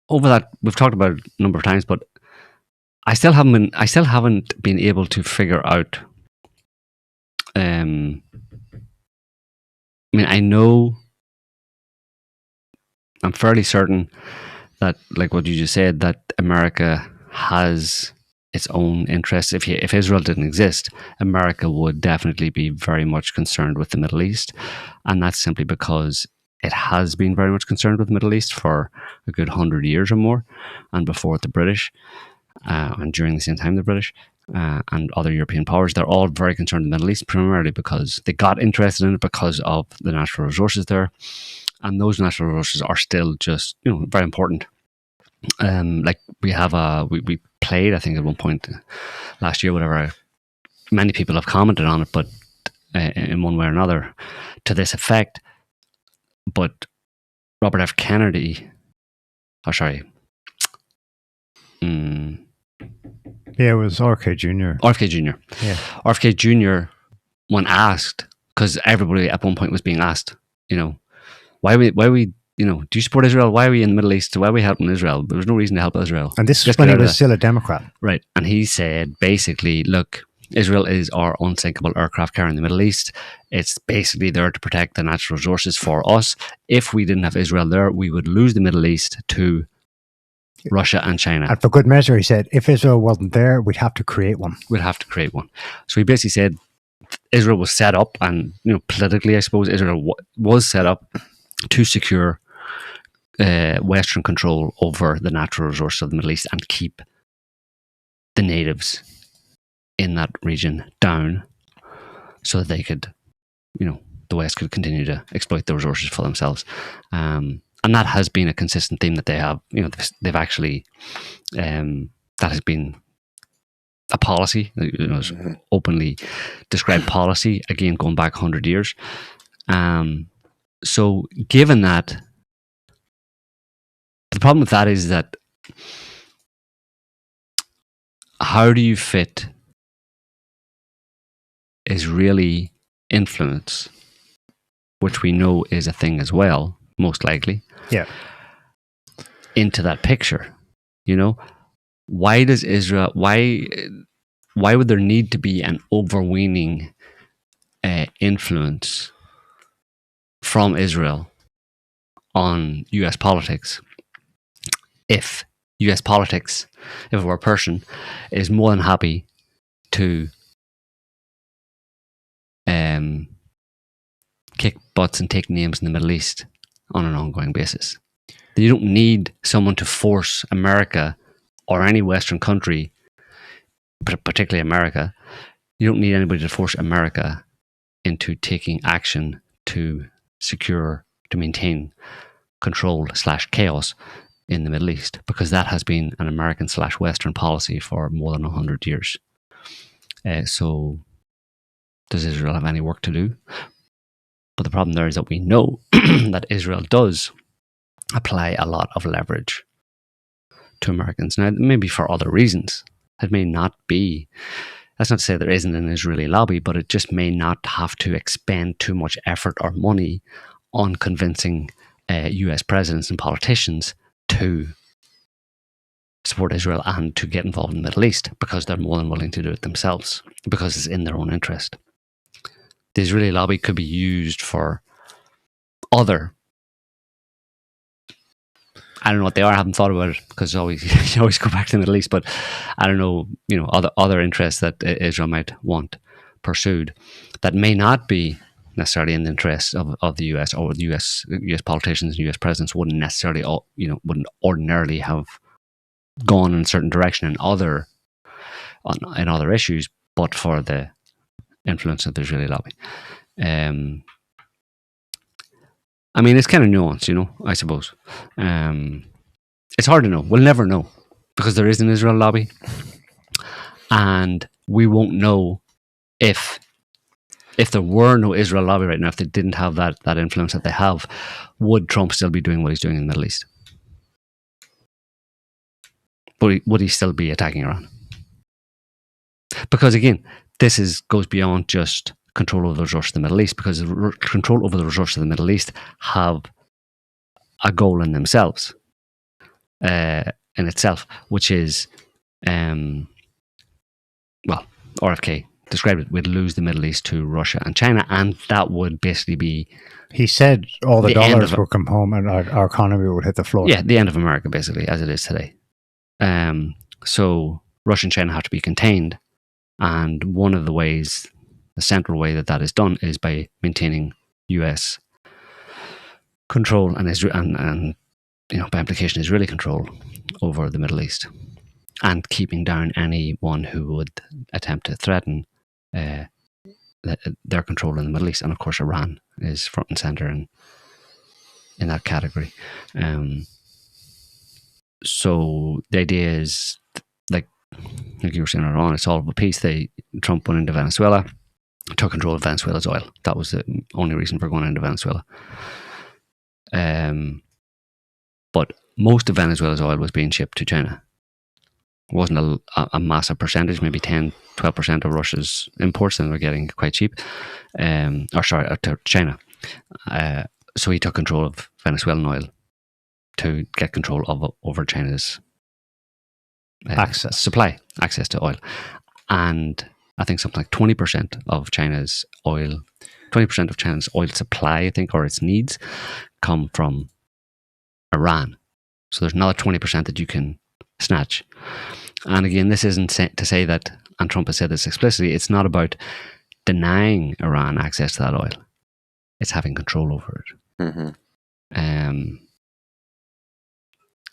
[SPEAKER 1] over that, we've talked about it a number of times, but I still haven't been able to figure out. I mean, I'm fairly certain that, like what you just said, that America has its own interests. If Israel didn't exist, America would definitely be very much concerned with the Middle East, and that's simply because it has been very much concerned with the Middle East for a good 100 years or more, and before the British, and during the same time the British and other European powers, they're all very concerned with the Middle East, primarily because they got interested in it because of the natural resources there. And those natural resources are still just, you know, very important. Like we played, I think at one point last year, whatever, many people have commented on it, but in one way or another to this effect. But Robert F. Kennedy,
[SPEAKER 3] yeah, it was RFK Jr.
[SPEAKER 1] RFK Jr.
[SPEAKER 3] Yeah.
[SPEAKER 1] RFK Jr., when asked, because everybody at one point was being asked, you know, why we, you know, do you support Israel? Why are we in the Middle East? Why are we helping Israel? There was no reason to help Israel.
[SPEAKER 3] And this was when he was still a Democrat.
[SPEAKER 1] Right. And he said, basically, look, Israel is our unsinkable aircraft carrier in the Middle East. It's basically there to protect the natural resources for us. If we didn't have Israel there, we would lose the Middle East to Russia and China.
[SPEAKER 3] And for good measure, he said, if Israel wasn't there, we'd have to create one.
[SPEAKER 1] So he basically said Israel was set up, and, you know, politically, I suppose, Israel was set up to secure Western control over the natural resources of the Middle East and keep the natives in that region down so that they could, you know, the West could continue to exploit the resources for themselves. And that has been a consistent theme that they have, you know, they've actually, that has been a policy, you know, openly described policy, again, going back 100 years. So given that, the problem with that is that how do you fit Israeli influence, which we know is a thing as well, most likely, into that picture? You know, why does Israel, why would there need to be an overweening influence from Israel on US politics if US politics, if it were a person, is more than happy to kick butts and take names in the Middle East on an ongoing basis? You don't need someone to force America or any Western country, but particularly America, you don't need anybody to force America into taking action to maintain control / chaos in the Middle East, because that has been an American / Western policy for more than 100 years. So does Israel have any work to do? But the problem there is that we know that Israel does apply a lot of leverage to Americans. Now, maybe for other reasons. It may not be, that's not to say there isn't an Israeli lobby, but it just may not have to expend too much effort or money on convincing US presidents and politicians to support Israel and to get involved in the Middle East, because they're more than willing to do it themselves, because it's in their own interest. the Israeli lobby could be used for other, I don't know what they are, I haven't thought about it, because you always go back to the Middle East, but I don't know, other interests that Israel might want pursued that may not be necessarily in the interest of the US, or the US politicians and US presidents wouldn't necessarily, wouldn't ordinarily have gone in a certain direction in other issues, but for the influence of the Israeli lobby. I mean, it's kind of nuanced, I suppose. It's hard to know. We'll never know, because there is an Israel lobby, and we won't know if there were no Israel lobby right now, if they didn't have that influence that they have, would Trump still be doing what he's doing in the Middle East? Would he still be attacking Iran? Because again, this goes beyond just control over the resources of the Middle East, because control over the resources of the Middle East have a goal in themselves, in itself, which is, RFK described it, we'd lose the Middle East to Russia and China, and that would basically be...
[SPEAKER 3] He said all the dollars would come home and our economy would hit the floor.
[SPEAKER 1] Yeah, the end of America, basically, as it is today. So Russia and China have to be contained, and one of the ways, the central way that is done, is by maintaining US control and by implication Israeli control over the Middle East, and keeping down anyone who would attempt to threaten their control in the Middle East. And of course, Iran is front and center in that category. So the idea is, like you were saying earlier on, it's all of a piece. Trump went into Venezuela, took control of Venezuela's oil. That was the only reason for going into Venezuela. But most of Venezuela's oil was being shipped to China. It wasn't a massive percentage, maybe 10-12% of Russia's imports, and they're getting quite cheap. To China. So he took control of Venezuelan oil to get control over China's access to oil. And I think something like 20% of China's oil supply, I think, or its needs, come from Iran. So there's another 20% that you can snatch. And again, this isn't to say that, and Trump has said this explicitly, it's not about denying Iran access to that oil. It's having control over it. Mm-hmm.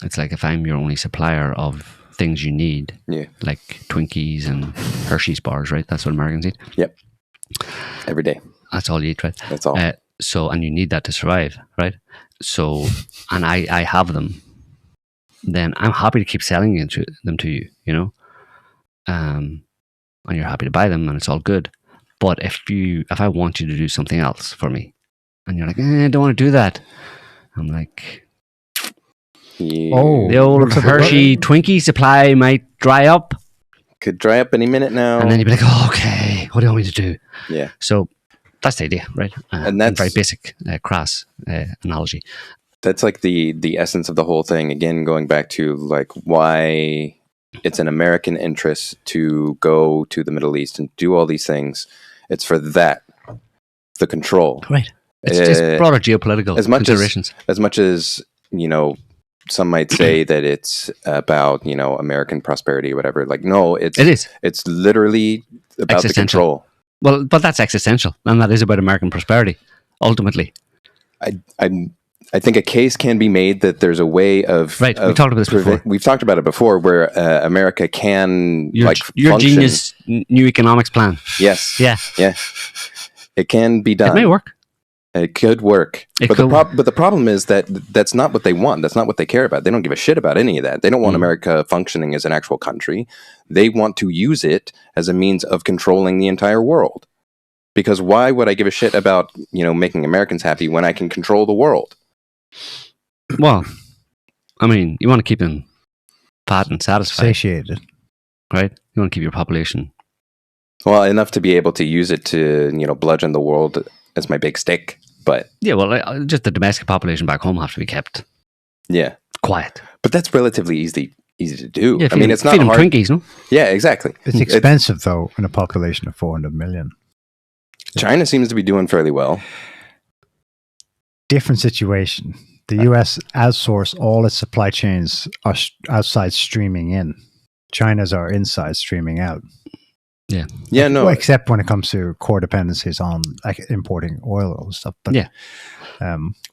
[SPEAKER 1] It's like if I'm your only supplier of things you need, like Twinkies and Hershey's bars, right? That's what Americans eat.
[SPEAKER 2] Yep. Every day.
[SPEAKER 1] That's all you eat, right?
[SPEAKER 2] That's all.
[SPEAKER 1] And you need that to survive, right? So, and I have them, then I'm happy to keep selling them to you, and you're happy to buy them, and it's all good. But if I want you to do something else for me, and you're like, I don't want to do that, I'm like, the old Hershey Twinkie supply might dry up.
[SPEAKER 2] Could dry up any minute now.
[SPEAKER 1] And then you'd be like, okay, what do you want me to do?
[SPEAKER 2] Yeah.
[SPEAKER 1] So that's the idea, right?
[SPEAKER 2] And that's
[SPEAKER 1] a very basic, crass analogy.
[SPEAKER 2] That's like the essence of the whole thing. Again, going back to like why it's an American interest to go to the Middle East and do all these things. It's for that, the control.
[SPEAKER 1] Right. It's just broader geopolitical considerations.
[SPEAKER 2] As much as, some might say that it's about, American prosperity or whatever. Like, no, it is. It's literally about the control.
[SPEAKER 1] Well, but that's existential, and that is about American prosperity, ultimately.
[SPEAKER 2] I think a case can be made that there's a way of...
[SPEAKER 1] Right, we talked about this before.
[SPEAKER 2] We've talked about it before, where America can
[SPEAKER 1] your
[SPEAKER 2] function.
[SPEAKER 1] Genius new economics plan.
[SPEAKER 2] Yes.
[SPEAKER 1] Yeah.
[SPEAKER 2] Yeah. It can be done.
[SPEAKER 1] It may work.
[SPEAKER 2] It could work. But the problem is that that's not what they want. That's not what they care about. They don't give a shit about any of that. They don't want America functioning as an actual country. They want to use it as a means of controlling the entire world. Because why would I give a shit about, making Americans happy when I can control the world?
[SPEAKER 1] Well, I mean, you want to keep them fat and satisfied.
[SPEAKER 3] Satiated.
[SPEAKER 1] Right? You want to keep your population.
[SPEAKER 2] Well, enough to be able to use it to, bludgeon the world as my big stick. But
[SPEAKER 1] yeah, well, just the domestic population back home have to be kept quiet.
[SPEAKER 2] But that's relatively easy to do.
[SPEAKER 1] Yeah,
[SPEAKER 2] I mean, it's not hard.
[SPEAKER 1] Twinkies, no?
[SPEAKER 2] Yeah, exactly.
[SPEAKER 3] It's expensive, though, in a population of 400 million.
[SPEAKER 2] China seems to be doing fairly well.
[SPEAKER 3] Different situation. The US outsource all its supply chains are outside streaming in. China's are inside streaming out.
[SPEAKER 1] Yeah.
[SPEAKER 2] Yeah, no.
[SPEAKER 3] Well, except when it comes to core dependencies on like importing oil and stuff. But,
[SPEAKER 1] yeah.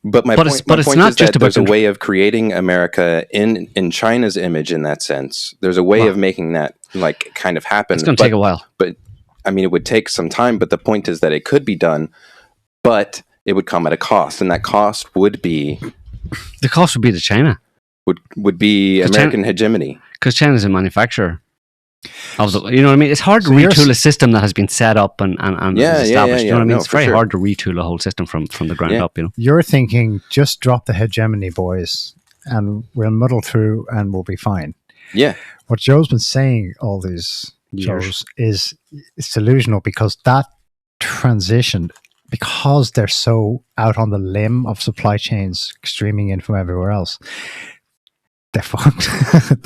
[SPEAKER 2] But my point is that there's a way of creating America in China's image in that sense. There's a way of making that like kind of happen.
[SPEAKER 1] It's going to take a while.
[SPEAKER 2] But I mean, it would take some time, but the point is that it could be done, but it would come at a cost. And that cost would be...
[SPEAKER 1] The cost would be to China.
[SPEAKER 2] Would be American hegemony.
[SPEAKER 1] Because China's a manufacturer. You know what I mean? It's hard to retool a system that has been set up and is established. You know what I mean? It's very hard to retool a whole system from the ground up. You know,
[SPEAKER 3] you're thinking just drop the hegemony, boys, and we'll muddle through and we'll be fine.
[SPEAKER 2] Yeah.
[SPEAKER 3] What Joe's been saying all these years is it's delusional because that transition, because they're so out on the limb of supply chains streaming in from everywhere else. They're fucked.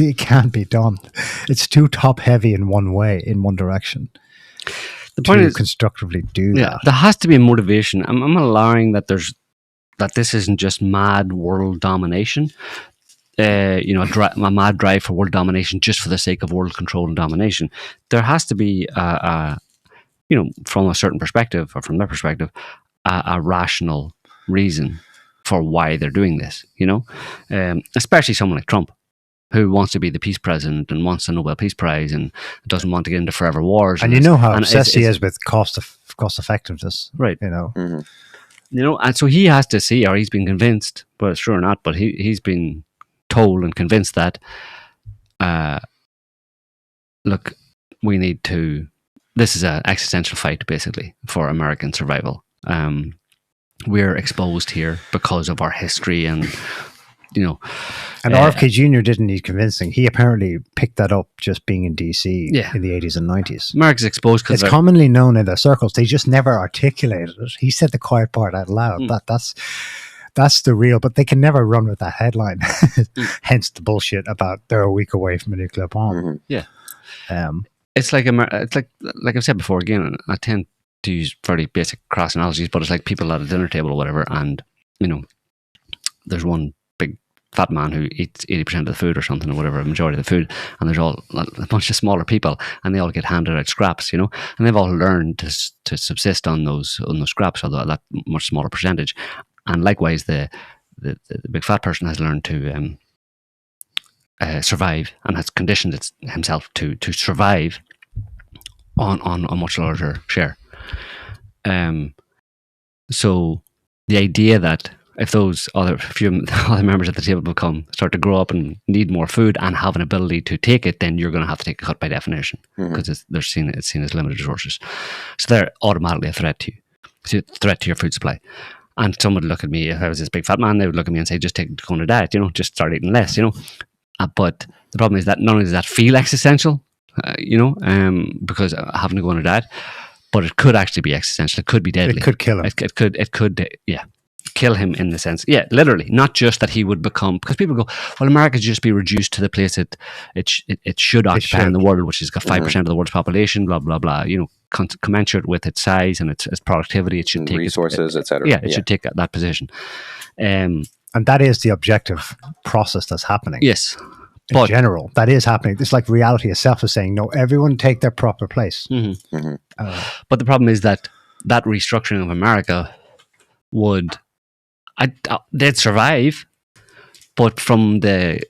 [SPEAKER 3] It can't be done. It's too top heavy in one way, in one direction. The point is constructively do that.
[SPEAKER 1] There has to be a motivation. I'm allowing that this isn't just mad world domination. A mad drive for world domination just for the sake of world control and domination. There has to be, from a certain perspective or from their perspective, a rational reason for why they're doing this, especially someone like Trump, who wants to be the peace president and wants a Nobel Peace Prize and doesn't want to get into forever wars.
[SPEAKER 3] And you know how obsessed he is with cost effectiveness,
[SPEAKER 1] right?
[SPEAKER 2] Mm-hmm.
[SPEAKER 1] And so he has to see, or he's been convinced, but it's sure or not, but he's been told and convinced that, look, we need to. This is an existential fight, basically, for American survival. We're exposed here because of our history and, And
[SPEAKER 3] RFK Jr. didn't need convincing. He apparently picked that up just being in DC in the 80s and 90s.
[SPEAKER 1] America's exposed because
[SPEAKER 3] it's commonly known in their circles. They just never articulated it. He said the quiet part out loud. That's the real, but they can never run with that headline. Hence the bullshit about they're a week away from a nuclear bomb.
[SPEAKER 2] Mm-hmm.
[SPEAKER 1] Yeah. It's like I've said before, again, I tend to use fairly basic cross analogies, but it's like people at a dinner table or whatever, and there's one big fat man who eats 80% of the food or something or whatever, a majority of the food, and there's all a bunch of smaller people, and they all get handed out scraps, and they've all learned to subsist on those scraps, although that much smaller percentage, and likewise the big fat person has learned to survive and has conditioned himself to survive on a much larger share. So the idea that if those few other members at the table start to grow up and need more food and have an ability to take it, then you're going to have to take a cut by definition, because it's seen as limited resources. So they're automatically a threat to you. It's a threat to your food supply. And someone would look at me, if I was this big fat man, they would look at me and say, just go on a diet, just start eating less, But the problem is that not only does that feel existential, because having to go on a diet, but it could actually be existential. It could be deadly.
[SPEAKER 3] It could kill him.
[SPEAKER 1] It could, kill him in the sense, literally. Not just that he would become, because people go, well, America should just be reduced to the place it should occupy in the world, which has got 5% of the world's population, blah blah blah. Commensurate with its size and its productivity, it should take
[SPEAKER 2] resources, etc.
[SPEAKER 1] Yeah, it should take that position.
[SPEAKER 3] And that is the objective process that's happening.
[SPEAKER 1] Yes.
[SPEAKER 3] In general, that is happening. It's like reality itself is saying, no, everyone take their proper place.
[SPEAKER 1] Mm-hmm. Mm-hmm. But the problem is that restructuring of America they'd survive, but from the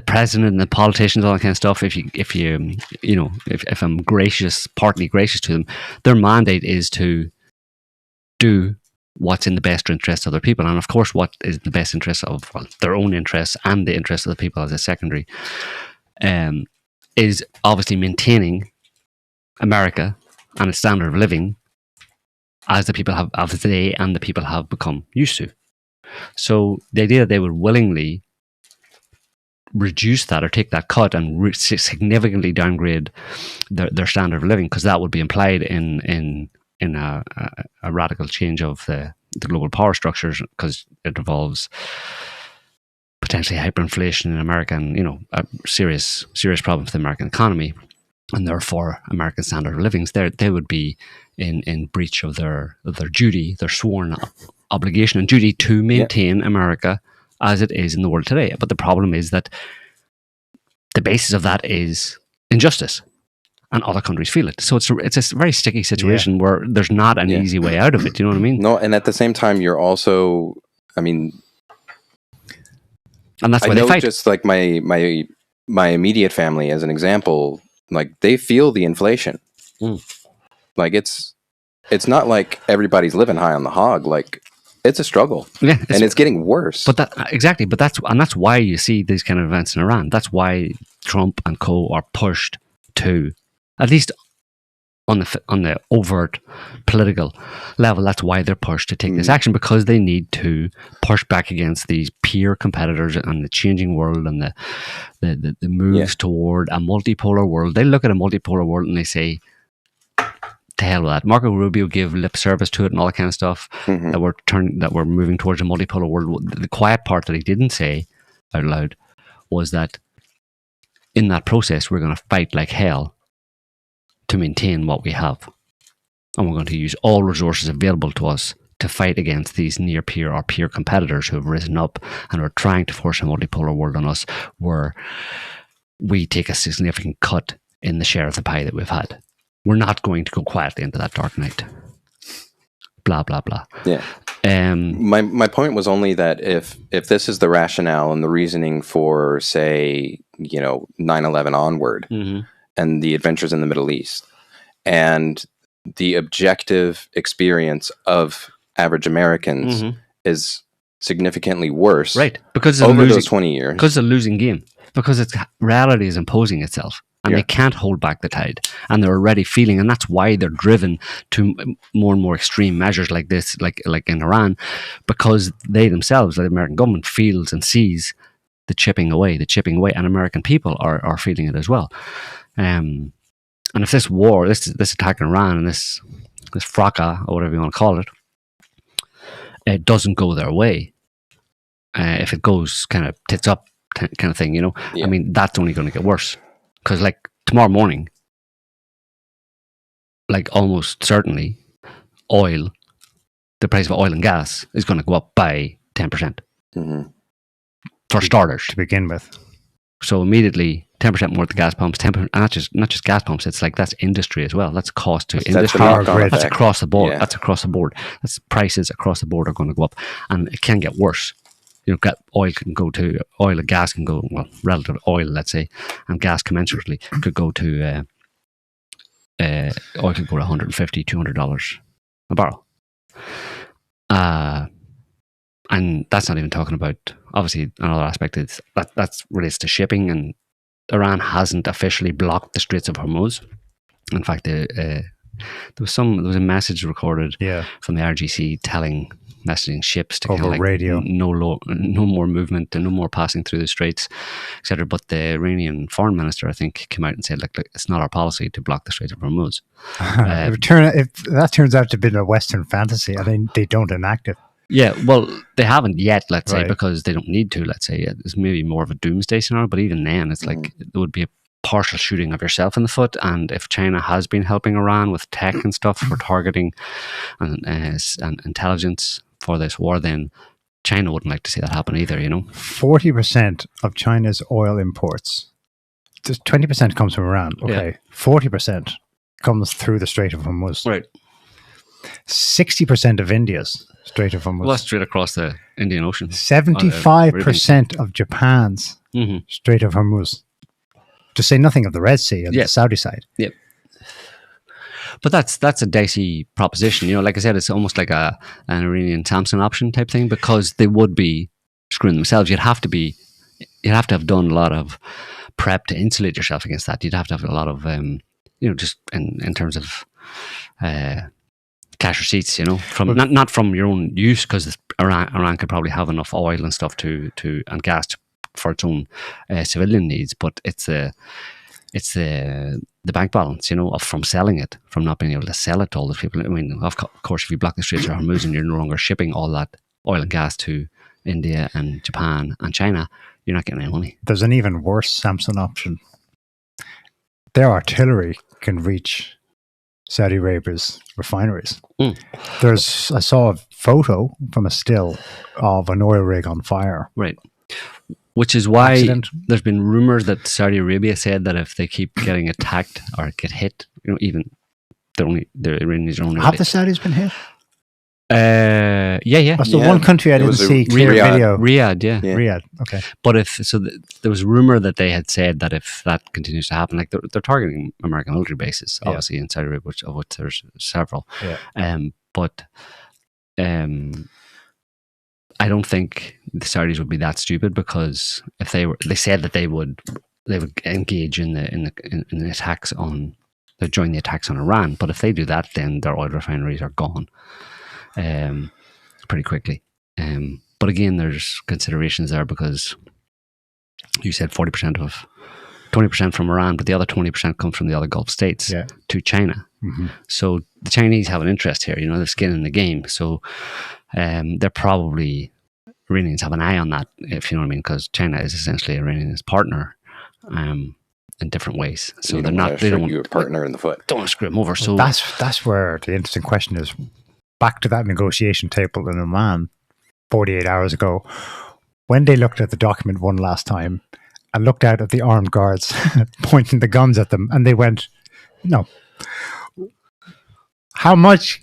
[SPEAKER 1] president and the politicians, all that kind of stuff, if I'm partly gracious to them, their mandate is to do what's in the best interest of other people. And of course, what is in the best interest of their own interests and the interests of the people as a secondary, is obviously maintaining America and its standard of living as the people have of the day and the people have become used to. So the idea that they would willingly reduce that or take that cut and significantly downgrade their standard of living, because that would be implied in a radical change of the global power structures, because it involves potentially hyperinflation in America and a serious problem for the American economy. and therefore American standard of living, they would be in breach of their duty, their sworn obligation and duty to maintain America as it is in the world today. But the problem is that the basis of that is injustice, and other countries feel it. So it's a very sticky situation where there's not an easy way out of it. You know what I mean?
[SPEAKER 2] No, and at the same time, you're also, I mean,
[SPEAKER 1] and that's why they fight.
[SPEAKER 2] Just like my immediate family, as an example, like they feel the inflation. Like it's not like everybody's living high on the hog. Like it's a struggle, and it's getting worse.
[SPEAKER 1] But that's why you see these kind of events in Iran. That's why Trump and co are pushed to, at least on the overt political level, that's why they're pushed to take this action, because they need to push back against these peer competitors and the changing world and the moves toward a multipolar world. They look at a multipolar world and they say, to hell with that. Marco Rubio gave lip service to it and all that kind of stuff, that we're moving towards a multipolar world. The quiet part that he didn't say out loud was that in that process we're going to fight like hell to maintain what we have, and we're going to use all resources available to us to fight against these near peer or peer competitors who have risen up and are trying to force a multipolar world on us, where we take a significant cut in the share of the pie that we've had. We're not going to go quietly into that dark night. Blah blah blah.
[SPEAKER 2] Yeah. My point was only that if this is the rationale and the reasoning for, say, 9/11 onward, and the adventures in the Middle East, and the objective experience of average Americans is significantly worse,
[SPEAKER 1] right? Because
[SPEAKER 2] over those 20 years,
[SPEAKER 1] because it's a losing game, because reality is imposing itself. And they can't hold back the tide, and they're already feeling, and that's why they're driven to more and more extreme measures like this, like in Iran, because they themselves, the American government, feels and sees the chipping away, and American people are feeling it as well. And if this war, this attack in Iran, and this fracas, or whatever you want to call it, it doesn't go their way, if it goes kind of tits up kind of thing, I mean, that's only going to get worse. Because, like, tomorrow morning, like, almost certainly, the price of oil and gas is going to go up by 10%. For starters.
[SPEAKER 3] To begin with.
[SPEAKER 1] So, immediately, 10% more at the gas pumps, 10%, and not just gas pumps, it's like, that's industry as well. That's cost to industry. That's across the board. That's across the board. That's prices across the board are going to go up. And it can get worse. Oil and gas can go, well, relative oil, let's say, and gas commensurately could go to, oil could go to $150, $200 a barrel. And that's not even talking about, obviously, another aspect is that relates to shipping, and Iran hasn't officially blocked the Straits of Hormuz. In fact, there was a message recorded from the RGC messaging ships to
[SPEAKER 3] over radio,
[SPEAKER 1] no more movement and no more passing through the straits, etc. But the Iranian foreign minister, I think, came out and said, look, it's not our policy to block the Strait of Hormuz.
[SPEAKER 3] If that turns out to be a Western fantasy, I mean, they don't enact it.
[SPEAKER 1] Yeah, well, they haven't yet, let's say, because they don't need to, let's say. It's maybe more of a doomsday scenario, but even then, it's like, there would be a partial shooting of yourself in the foot. And if China has been helping Iran with tech and stuff for targeting and intelligence for this war, then China wouldn't like to see that happen either,
[SPEAKER 3] 40% of China's oil imports, just 20% comes from Iran. Okay. 40% comes through the Strait of Hormuz.
[SPEAKER 1] Right.
[SPEAKER 3] 60% of India's Strait of Hormuz.
[SPEAKER 1] Well, that's straight across the Indian Ocean.
[SPEAKER 3] 75% of Japan's Strait of Hormuz. To say nothing of the Red Sea and the Saudi side.
[SPEAKER 1] Yep. But that's a dicey proposition. Like I said, it's almost like an Iranian Samson option type thing, because they would be screwing themselves. You'd have to have done a lot of prep to insulate yourself against that. You'd have to have a lot of, just in terms of cash receipts, from not from your own use, because Iran could probably have enough oil and stuff and gas for its own civilian needs, but it's the bank balance, from selling it, from not being able to sell it to all those people. I mean, of course, if you block the Straits of Hormuz and you're no longer shipping all that oil and gas to India and Japan and China, you're not getting any money.
[SPEAKER 3] There's an even worse Samson option. their artillery can reach Saudi Arabia's refineries. I saw a photo from a still of an oil rig on fire.
[SPEAKER 1] Right. Which is why there's been rumors that Saudi Arabia said that if they keep getting attacked or get hit, even the Iranians are only.
[SPEAKER 3] Have the Saudis been hit?
[SPEAKER 1] Yeah.
[SPEAKER 3] That's the one country I didn't see clear video.
[SPEAKER 1] Riyadh, yeah.
[SPEAKER 3] Riyadh, okay.
[SPEAKER 1] But there was a rumor that they had said that if that continues to happen, like they're targeting American military bases, obviously in Saudi Arabia, of which there's several.
[SPEAKER 3] Yeah.
[SPEAKER 1] But I don't think the Saudis would be that stupid, because if they said that they would engage in the attacks on, they join the attacks on Iran. But if they do that, then their oil refineries are gone. Pretty quickly. But again, there's considerations there, because you said 20% from Iran, but the other 20% comes from the other Gulf states to China. Mm-hmm. So the Chinese have an interest here, they're skin in the game. So they're probably, Iranians have an eye on that, if you know what I mean, because China is essentially Iranian's partner in different ways. So they don't want
[SPEAKER 2] you a partner in the foot.
[SPEAKER 1] Don't want to screw them over. So
[SPEAKER 3] that's where the interesting question is. Back to that negotiation table in Oman 48 hours ago, when they looked at the document one last time and looked out at the armed guards pointing the guns at them, and they went, no. How much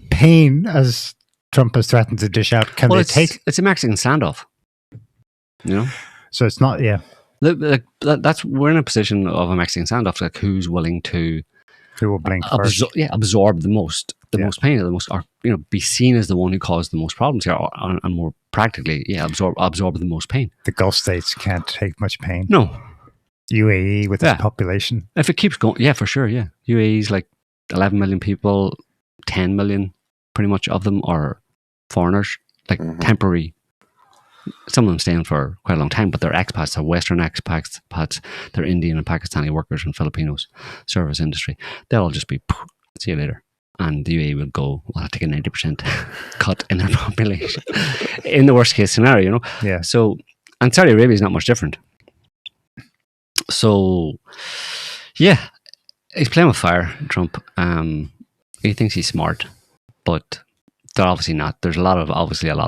[SPEAKER 3] pain, as Trump has threatened to dish out, can they take?
[SPEAKER 1] It's a Mexican standoff.
[SPEAKER 3] So it's not,
[SPEAKER 1] we're in a position of a Mexican standoff, like who's willing to...
[SPEAKER 3] Who will blink first?
[SPEAKER 1] Absorb the most pain, be seen as the one who caused the most problems here, and more practically, absorb the most pain.
[SPEAKER 3] The Gulf states can't take much pain.
[SPEAKER 1] No.
[SPEAKER 3] UAE with its population.
[SPEAKER 1] If it keeps going, for sure, UAE's like 11 million people, 10 million, pretty much of them are foreigners, like temporary. Some of them staying for quite a long time, but they're expats, they're Western expats, they're Indian and Pakistani workers and Filipinos, service industry. They'll all just be, see you later. And the UAE will go, well, I'll take a 90% cut in their population in the worst case scenario,
[SPEAKER 3] Yeah.
[SPEAKER 1] So, and Saudi Arabia is not much different. So, he's playing with fire, Trump. He thinks he's smart, but they're obviously not. There's a lot of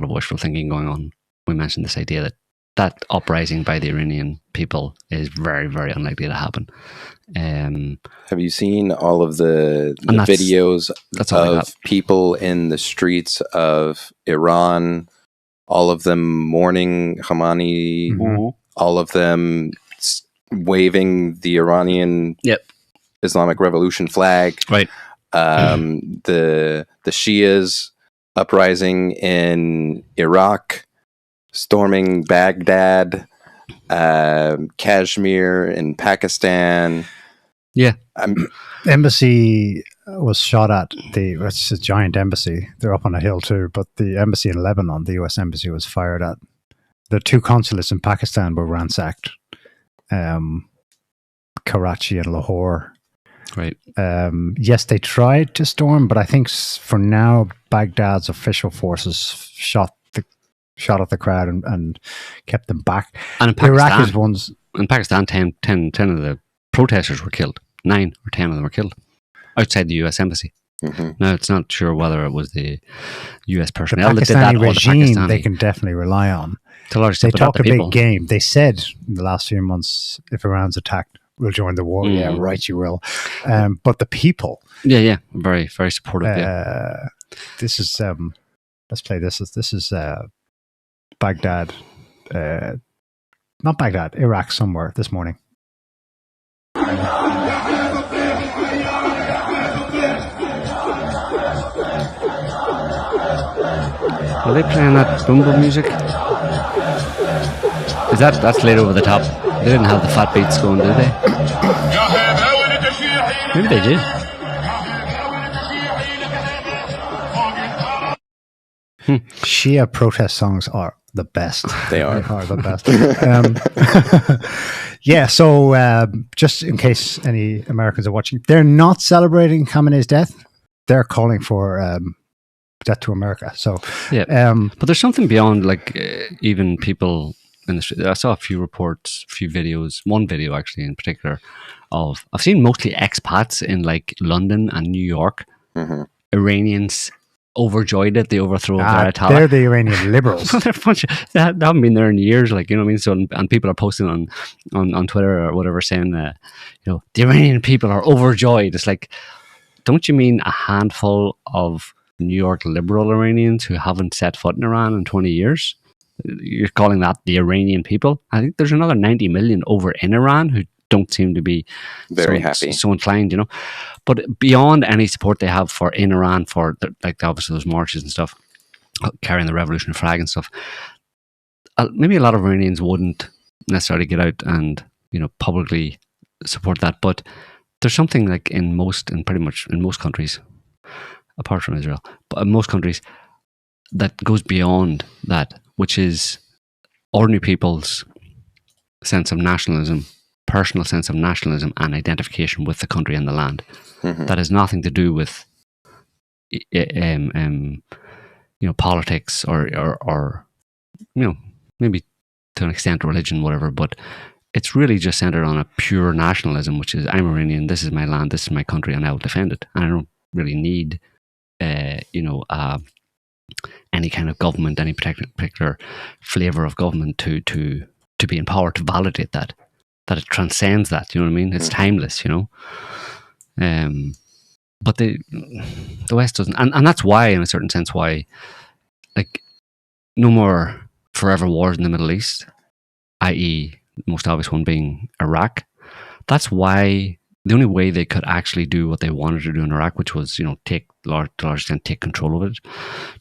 [SPEAKER 1] wishful thinking going on. We mentioned this idea that uprising by the Iranian people is very, very unlikely to happen.
[SPEAKER 2] Have you seen all of the videos of people in the streets of Iran, all of them mourning Khamenei, all of them waving the Iranian Islamic Revolution flag?
[SPEAKER 1] Right.
[SPEAKER 2] The Shias uprising in Iraq, storming Baghdad, Kashmir in Pakistan.
[SPEAKER 1] Yeah.
[SPEAKER 3] Embassy was shot at. It's a giant embassy. They're up on a hill too, but the embassy in Lebanon, the US embassy, was fired at. The two consulates in Pakistan were ransacked. Karachi and Lahore.
[SPEAKER 1] Right.
[SPEAKER 3] Yes, they tried to storm, but I think for now, Baghdad's official forces shot at the crowd and kept them back.
[SPEAKER 1] And in Pakistan, 10 of the protesters were killed. 9 or 10 of them were killed outside the US embassy. Mm-hmm. Now, it's not sure whether it was the US personnel that did that,
[SPEAKER 3] regime,
[SPEAKER 1] or the Pakistani.
[SPEAKER 3] They can definitely rely on.
[SPEAKER 1] They
[SPEAKER 3] talk a big game. They said in the last few months, if Iran's attacked, we'll join the war. Yeah, right, you will. But the people.
[SPEAKER 1] Yeah. Very, very supportive.
[SPEAKER 3] This is, let's play this. This is Baghdad. Not Baghdad, Iraq somewhere this morning.
[SPEAKER 1] Are they playing that boom boom music? That's laid over the top. They didn't have the fat beats going, did they? Maybe they did.
[SPEAKER 3] Shia protest songs are the best.
[SPEAKER 2] They are
[SPEAKER 3] the best. So just in case any Americans are watching, they're not celebrating Khamenei's death. They're calling for death to America. So,
[SPEAKER 1] but there's something beyond, like, even people in the street. I saw a few reports, a few videos, one video actually in particular I've seen mostly expats in like London and New York, Iranians overjoyed at the overthrow of their Ayatollah.
[SPEAKER 3] They're the Iranian liberals.
[SPEAKER 1] They're a bunch of, they haven't been there in years, like, you know what I mean? So, and people are posting on Twitter or whatever saying, you know, the Iranian people are overjoyed. It's like, don't you mean a handful of New York liberal Iranians who haven't set foot in Iran in 20 years? You're calling that the Iranian people? I think there's another 90 million over in Iran who don't seem to be
[SPEAKER 2] very happy,
[SPEAKER 1] so inclined, you know. But beyond any support they have for in Iran for like obviously those marches and stuff, carrying the revolutionary flag and stuff, maybe a lot of Iranians wouldn't necessarily get out and, you know, publicly support that. But there's something like pretty much in most countries, apart from Israel, but in most countries that goes beyond that, which is ordinary people's sense of nationalism, personal sense of nationalism and identification with the country and the land. That has nothing to do with you know, politics or you know, maybe to an extent religion, whatever, but it's really just centered on a pure nationalism, which is, I'm Iranian, this is my land, this is my country, and I will defend it. And I don't really need you know, any kind of government, any particular flavor of government to be in power to validate that it transcends that, you know what I mean? It's timeless, you know. But the West doesn't, and that's why, in a certain sense, why, like, no more forever wars in the Middle East, i.e., the most obvious one being Iraq. That's why the only way they could actually do what they wanted to do in Iraq, which was, you know, to a large extent take control of it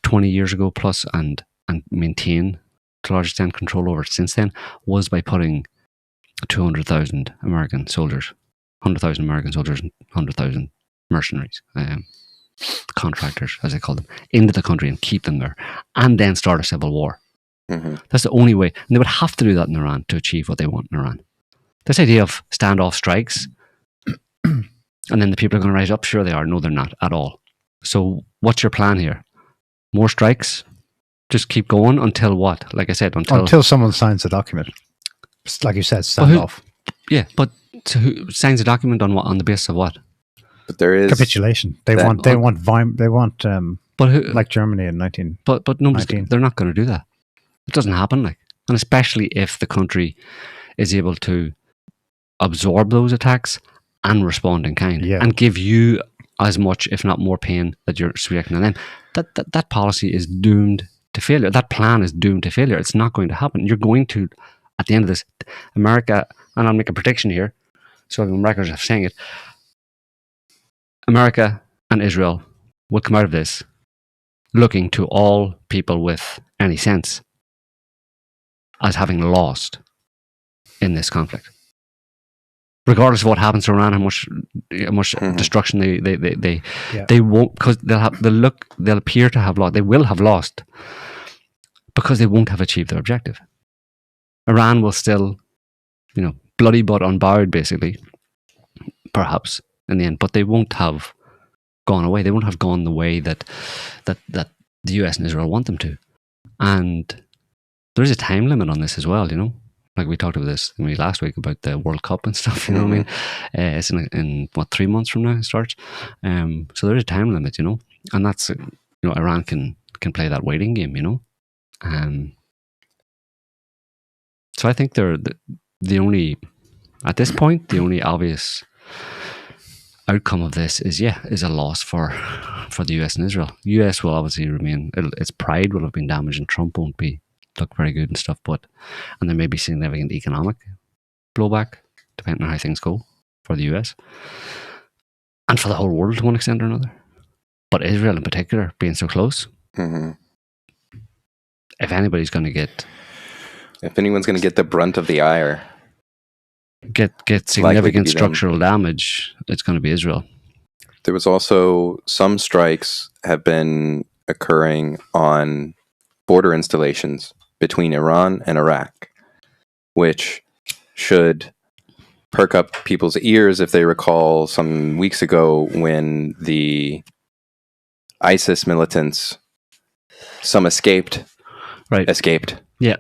[SPEAKER 1] 20 years ago plus, and maintain to a large extent control over it since then, was by putting 200,000 American soldiers, 100,000 American soldiers, and 100,000 mercenaries, contractors, as they call them, into the country and keep them there, and then start a civil war. That's the only way. And they would have to do that in Iran to achieve what they want in Iran. This idea of standoff strikes, and then the people are going to rise up, sure they are. No, they're not at all. So what's your plan here? More strikes? Just keep going until what? Like I said, until
[SPEAKER 3] someone signs a document. Like you said, stand off.
[SPEAKER 1] Yeah, but so who signs a document on what? On the basis of what?
[SPEAKER 2] But there is
[SPEAKER 3] capitulation. They want
[SPEAKER 1] but who,
[SPEAKER 3] like Germany in 19.
[SPEAKER 1] But they're not going to do that. It doesn't happen, like, and especially if the country is able to absorb those attacks and respond in kind, and give you as much, if not more, pain that you're reacting to them. That policy is doomed to failure. That plan is doomed to failure. It's not going to happen. You're going to, at the end of this, America, and I'll make a prediction here, so I'm on record of saying it, America and Israel will come out of this looking to all people with any sense as having lost in this conflict. Regardless of what happens to Iran, how much destruction they won't, because they'll appear to have lost. They will have lost because they won't have achieved their objective. Iran will still, you know, bloody but unbowed, basically, perhaps in the end, but they won't have gone away. They won't have gone the way that the US and Israel want them to. And there is a time limit on this as well, you know. Like we talked about this maybe last week about the World Cup and stuff, you know what I mean? It's in what, 3 months from now it starts. So there is a time limit, you know, and that's, you know, Iran can play that waiting game, you know. So I think they're the only, at this point, the only obvious outcome of this is a loss for the US and Israel. US will obviously remain, its pride will have been damaged, and Trump won't look very good and stuff, and there may be significant economic blowback depending on how things go for the US and for the whole world to one extent or another. But Israel in particular, being so close, if anyone's going to get
[SPEAKER 2] the brunt of the ire,
[SPEAKER 1] get significant structural damage, it's going to be Israel.
[SPEAKER 2] There was also some strikes have been occurring on border installations between Iran and Iraq, which should perk up people's ears if they recall some weeks ago when the ISIS militants, some escaped.
[SPEAKER 1] Yeah.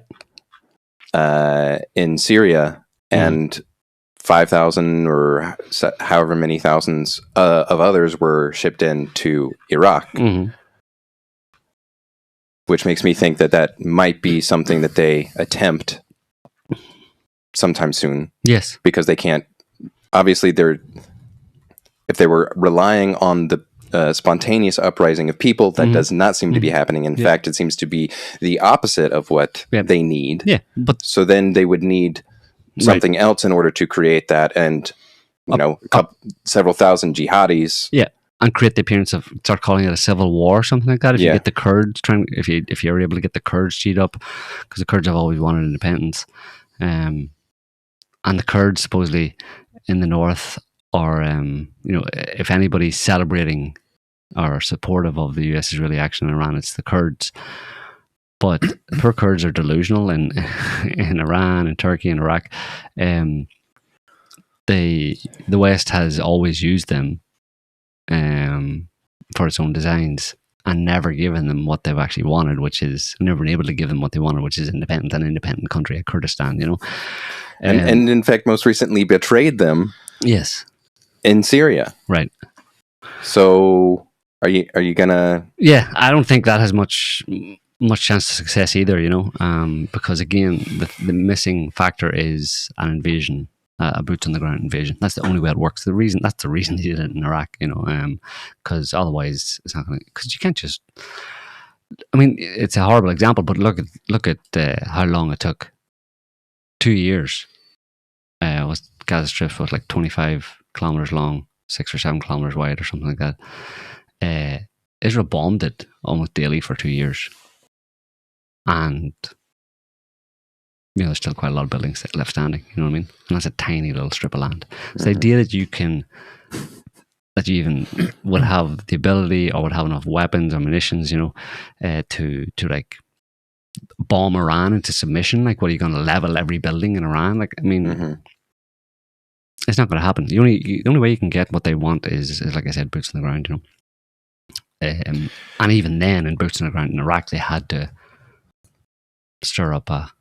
[SPEAKER 2] in Syria, and 5,000 or however many thousands of others were shipped into Iraq. Which makes me think that might be something that they attempt sometime soon.
[SPEAKER 1] Yes.
[SPEAKER 2] Because they can't, obviously if they were relying on the spontaneous uprising of people, that does not seem to be happening. In fact, it seems to be the opposite of what they need.
[SPEAKER 1] Yeah. But
[SPEAKER 2] so then they would need something else in order to create that, and several thousand jihadis.
[SPEAKER 1] Yeah. And create the appearance of, start calling it a civil war or something like that. If you get the Kurds if you're able to get the Kurds G'd up, because the Kurds have always wanted independence, and the Kurds supposedly in the north are, if anybody's celebrating or supportive of the US Israeli action in Iran, it's the Kurds. But poor Kurds are delusional in Iran and Turkey and Iraq. The West has always used them for its own designs, and never given them what they've actually wanted, which is never been able to give them what they wanted, which is an independent country, a Kurdistan,
[SPEAKER 2] and in fact most recently betrayed them.
[SPEAKER 1] Yes.
[SPEAKER 2] In Syria.
[SPEAKER 1] Right.
[SPEAKER 2] So are you gonna?
[SPEAKER 1] Yeah, I don't think that has much chance of success either, because again the missing factor is an invasion. A boots on the ground invasion. That's the only way it works. That's the reason they did it in Iraq, because otherwise it's not going to. Because you can't just. I mean, it's a horrible example, but look at how long it took. 2 years. Was Gaza Strip was like 25 kilometers long, 6 or 7 kilometers wide, or something like that. Israel bombed it almost daily for 2 years, and there's still quite a lot of buildings left standing, you know what I mean? And that's a tiny little strip of land. So the idea that you even would have the ability or would have enough weapons or munitions, to like bomb Iran into submission, like what are you going to level every building in Iran? Like, I mean, it's not going to happen. The only way you can get what they want is like I said, boots on the ground, and even then, in boots on the ground in Iraq, they had to stir up a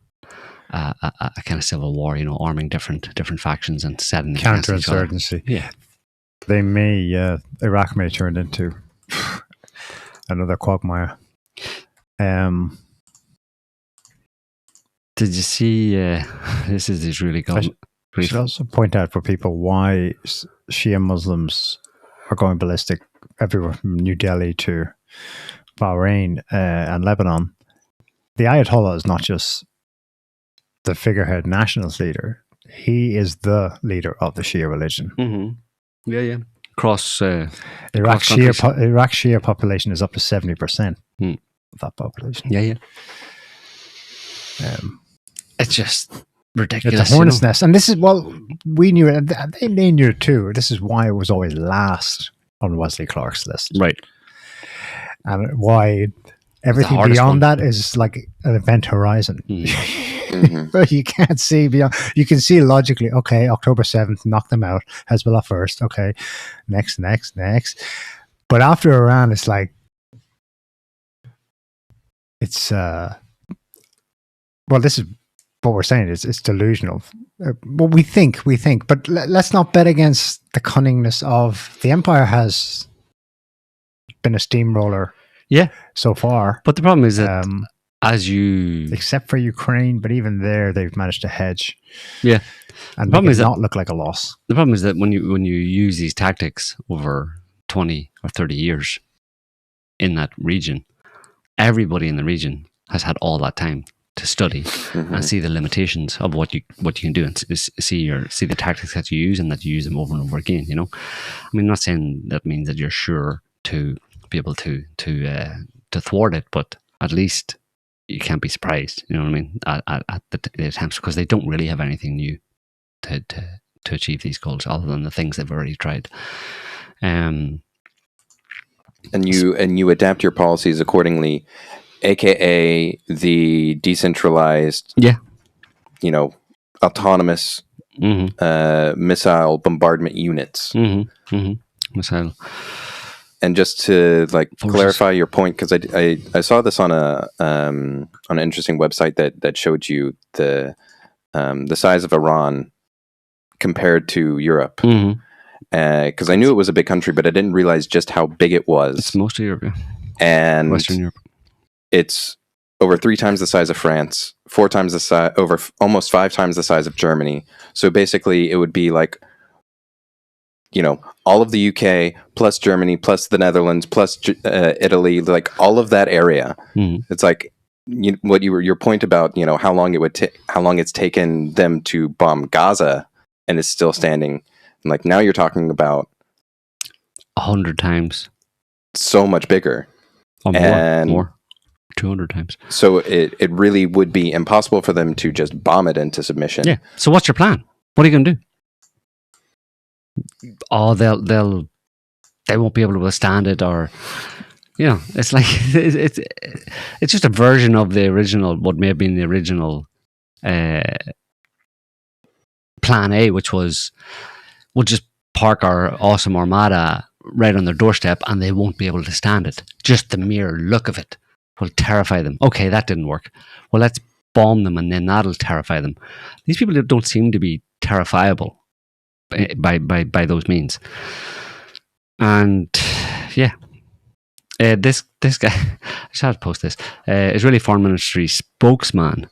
[SPEAKER 1] kind of civil war, arming different factions and setting
[SPEAKER 3] counterinsurgency.
[SPEAKER 1] Yeah,
[SPEAKER 3] Iraq may turn into another quagmire.
[SPEAKER 1] Did you see? This is really good.
[SPEAKER 3] I should also point out for people why Shia Muslims are going ballistic everywhere from New Delhi to Bahrain and Lebanon. The Ayatollah is not just the figurehead nationalist leader. He is the leader of the Shia religion.
[SPEAKER 1] Yeah. Across
[SPEAKER 3] Iraq Shia population is up to 70% of that population.
[SPEAKER 1] Yeah. It's just ridiculous.
[SPEAKER 3] It's a hornet's nest. And this is, we knew it. They knew it too. This is why it was always last on Wesley Clark's list.
[SPEAKER 1] Right.
[SPEAKER 3] And why everything beyond that is like an event horizon. But you can't see beyond. You can see logically, okay, October 7th, knock them out. Hezbollah first. Okay. Next. But after Iran, it's like, this is what we're saying. It's delusional. Well, we think, but let's not bet against the cunningness of the empire. Has been a steamroller.
[SPEAKER 1] Yeah.
[SPEAKER 3] So far.
[SPEAKER 1] But the problem is that
[SPEAKER 3] except for Ukraine, but even there they've managed to hedge.
[SPEAKER 1] Yeah.
[SPEAKER 3] And make it not look like a loss.
[SPEAKER 1] The problem is that when you use these tactics over 20 or 30 years in that region, everybody in the region has had all that time to study and see the limitations of what you can do, and see the tactics that you use, and that you use them over and over again. I mean, I'm not saying that means that you're sure to be able to thwart it, but at least you can't be surprised. You know what I mean? At the attempts, because they don't really have anything new to achieve these goals other than the things they've already tried. And
[SPEAKER 2] you adapt your policies accordingly, aka the decentralized, autonomous missile bombardment units.
[SPEAKER 1] Missile.
[SPEAKER 2] And just to like clarify your point, because I saw this on an interesting website that showed you the size of Iran compared to Europe. Because I knew it was a big country, but I didn't realize just how big it was.
[SPEAKER 1] It's mostly Europe, yeah.
[SPEAKER 2] And
[SPEAKER 1] Western Europe.
[SPEAKER 2] It's over 3 times the size of France, 4 times the size, over almost 5 times the size of Germany. So basically, it would be like, all of the UK plus Germany plus the Netherlands plus Italy, like all of that area. It's like your point about how long it's taken them to bomb Gaza and it's still standing. And like now you're talking about
[SPEAKER 1] 100 times,
[SPEAKER 2] so much bigger,
[SPEAKER 1] more 200 times.
[SPEAKER 2] So it really would be impossible for them to just bomb it into submission.
[SPEAKER 1] Yeah. So what's your plan? What are you going to do? Oh, they won't be able to withstand it, or it's like it's just a version of the original, what may have been the original plan A, which was we'll just park our awesome armada right on their doorstep and they won't be able to stand it. Just the mere look of it will terrify them. Okay, that didn't work. Well, let's bomb them and then that'll terrify them. These people don't seem to be terrifiable by those means. And this guy, I just have to post this, Israeli Foreign Ministry spokesman,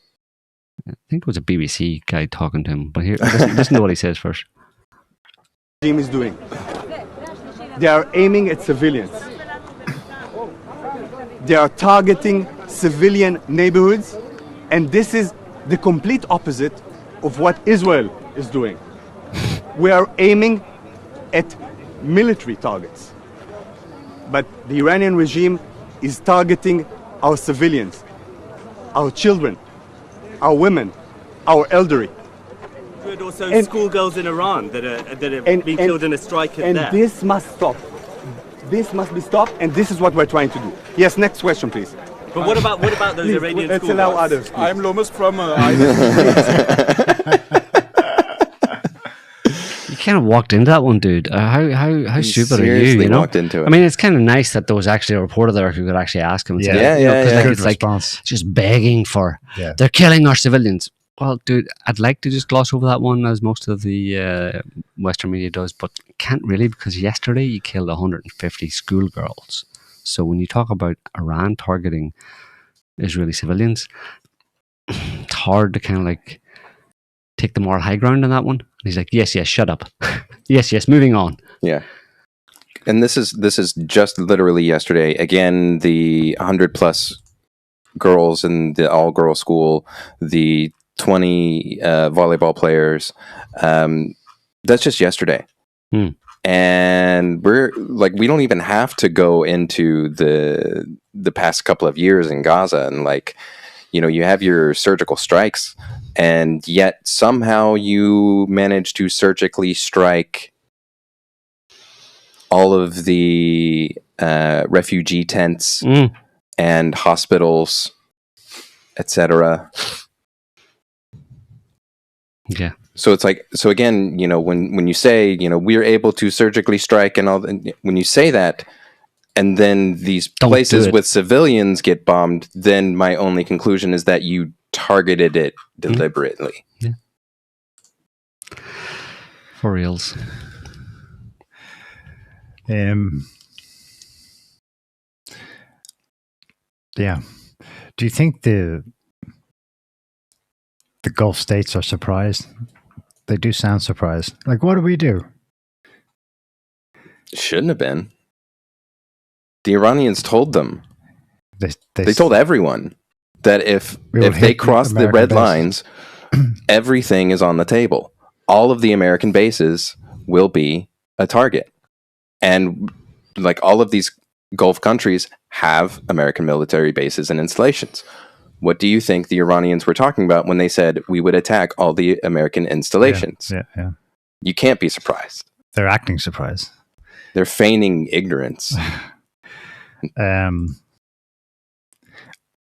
[SPEAKER 1] I think it was a BBC guy talking to him, but here, listen to what he says first.
[SPEAKER 4] Regime is doing. They are aiming at civilians. They are targeting civilian neighborhoods, and this is the complete opposite of what Israel is doing. We are aiming at military targets, but the Iranian regime is targeting our civilians, our children, our women, our elderly.
[SPEAKER 5] But also schoolgirls in Iran that have been killed in a strike at there.
[SPEAKER 4] And this must stop. This must be stopped, and this is what we're trying to do. Yes, next question, please.
[SPEAKER 5] But what about those
[SPEAKER 4] please,
[SPEAKER 5] Iranian
[SPEAKER 4] let's
[SPEAKER 5] schoolgirls?
[SPEAKER 4] allow others. Please.
[SPEAKER 6] I'm Lomas from
[SPEAKER 1] You kind of walked into that one, dude. How stupid are you?
[SPEAKER 2] Walked into it.
[SPEAKER 1] I mean, it's kind of nice that there was actually a reporter there who could actually ask him.
[SPEAKER 2] Yeah.
[SPEAKER 1] It's like just begging for. Yeah. They're killing our civilians. Well, dude, I'd like to just gloss over that one, as most of the Western media does, but can't really, because yesterday you killed 150 schoolgirls. So when you talk about Iran targeting Israeli civilians, it's hard to kind of like take the moral high ground on that one. And he's like, yes, shut up. yes, moving on.
[SPEAKER 2] Yeah. And this is just literally yesterday. Again, the 100 plus girls in the all-girl school, the 20 volleyball players. That's just yesterday. And we're like, we don't even have to go into the past couple of years in Gaza, and like, you have your surgical strikes, and yet somehow you manage to surgically strike all of the refugee tents and hospitals, etc.
[SPEAKER 1] Yeah.
[SPEAKER 2] So it's like, so again, when you say, we're able to surgically strike and all, when you say that, and then these places with civilians get bombed, then my only conclusion is that you targeted it deliberately.
[SPEAKER 1] Yeah. For reals.
[SPEAKER 3] Yeah. Do you think the Gulf states are surprised? They do sound surprised. Like, what do we do?
[SPEAKER 2] Shouldn't have been. The Iranians told them. They told everyone that if they cross the red lines, everything is on the table. All of the American bases will be a target. And like all of these Gulf countries have American military bases and installations. What do you think the Iranians were talking about when they said we would attack all the American installations?
[SPEAKER 3] Yeah.
[SPEAKER 2] You can't be surprised.
[SPEAKER 3] They're acting surprised.
[SPEAKER 2] They're feigning ignorance.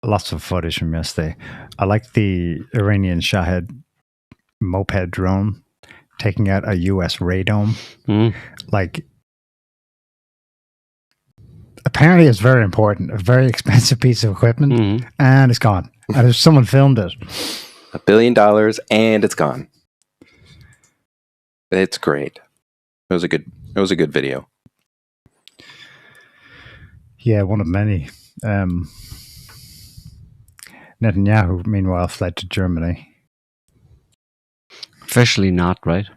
[SPEAKER 3] Lots of footage from yesterday. I like the Iranian Shahed moped drone taking out a US radome. Like, apparently it's very important, a very expensive piece of equipment, and it's gone. And if someone filmed it.
[SPEAKER 2] $1 billion and it's gone. It's great. It was a good video.
[SPEAKER 3] Yeah, one of many. Netanyahu, meanwhile, fled to Germany.
[SPEAKER 1] Officially not, right?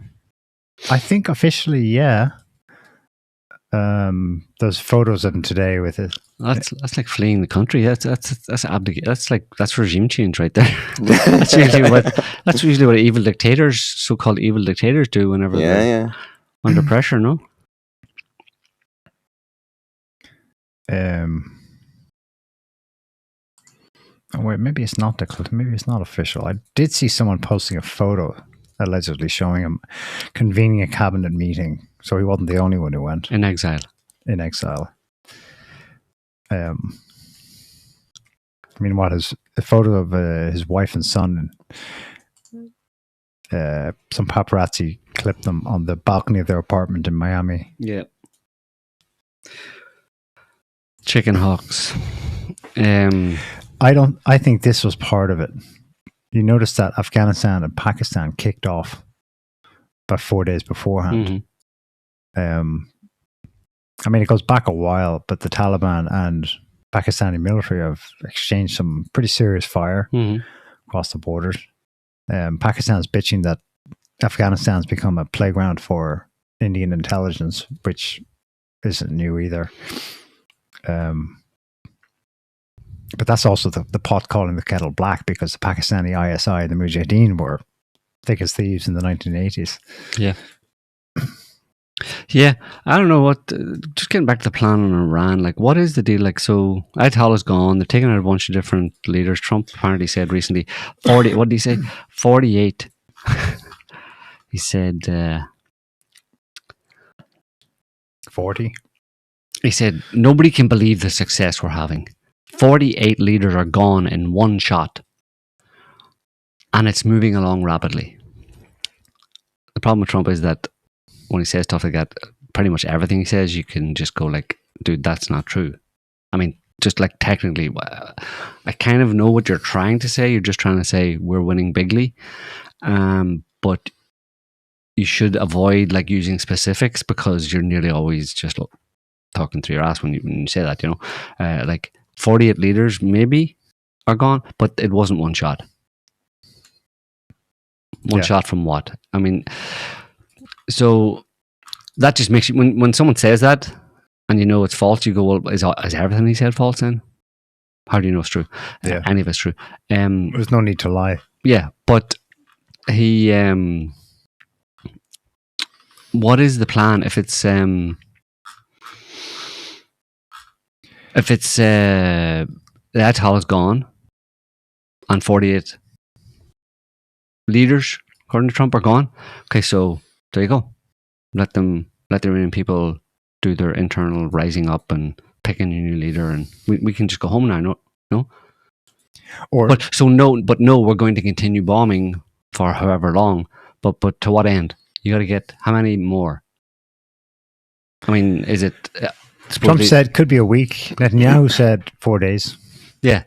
[SPEAKER 3] I think officially, yeah. There's photos of him today with it.
[SPEAKER 1] That's like fleeing the country. That's regime change right there. that's usually what evil dictators, so-called evil dictators, do whenever they're under pressure. No.
[SPEAKER 3] Wait, maybe it's not official. I did see someone posting a photo allegedly showing him convening a cabinet meeting, so he wasn't the only one who went
[SPEAKER 1] in exile.
[SPEAKER 3] Meanwhile, a photo of his wife and son, some paparazzi clipped them on the balcony of their apartment in Miami.
[SPEAKER 1] Yeah. Chicken hawks.
[SPEAKER 3] I think this was part of it. You notice that Afghanistan and Pakistan kicked off about 4 days beforehand. I mean, it goes back a while, but the Taliban and Pakistani military have exchanged some pretty serious fire across the borders. Pakistan's bitching that Afghanistan's become a playground for Indian intelligence, which isn't new either. But that's also the pot calling the kettle black, because the Pakistani ISI and the Mujahideen were thick as thieves in the 1980s.
[SPEAKER 1] Yeah. Yeah, I don't know what. Just getting back to the plan on Iran, like, what is the deal? Like, so Ayatollah's gone. They're taking out a bunch of different leaders. Trump apparently said recently, 40. What did he say? 48. He said
[SPEAKER 3] 40.
[SPEAKER 1] He said nobody can believe the success we're having. 48 leaders are gone in one shot, and it's moving along rapidly. The problem with Trump is that when he says stuff like that, pretty much everything he says, you can just go like, dude, that's not true. I mean, just like technically, I kind of know what you're trying to say. You're just trying to say we're winning bigly. But you should avoid like using specifics, because you're nearly always just talking through your ass when you say that, you know. Like 48 leaders maybe are gone, but it wasn't one shot. One shot from what? I mean, so that just makes you, when someone says that and you know it's false, you go, well, is everything he said false then? How do you know it's true?
[SPEAKER 3] Yeah.
[SPEAKER 1] Any of it's true.
[SPEAKER 3] There's no need to lie.
[SPEAKER 1] Yeah, but he, what is the plan if it's the Ayatollah's gone and 48 leaders, according to Trump, are gone? Okay, so there you go. Let the Iranian people do their internal rising up and picking a new leader, and we can just go home now. No. But we're going to continue bombing for however long. But to what end? You got to get how many more? I mean, is it?
[SPEAKER 3] Trump said could be a week. Netanyahu said 4 days.
[SPEAKER 1] Yeah.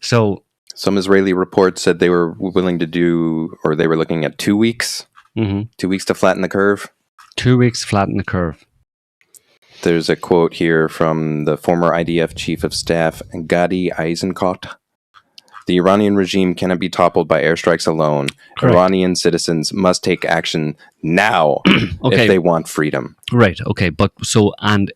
[SPEAKER 1] So
[SPEAKER 2] some Israeli reports said they were willing to do, or they were looking at 2 weeks. 2 weeks to flatten the curve.
[SPEAKER 1] 2 weeks to flatten the curve.
[SPEAKER 2] There's a quote here from the former IDF chief of staff, Gadi Eisenkot. The Iranian regime cannot be toppled by airstrikes alone. Correct. Iranian citizens must take action now if they want freedom.
[SPEAKER 1] Right. Okay. But so, and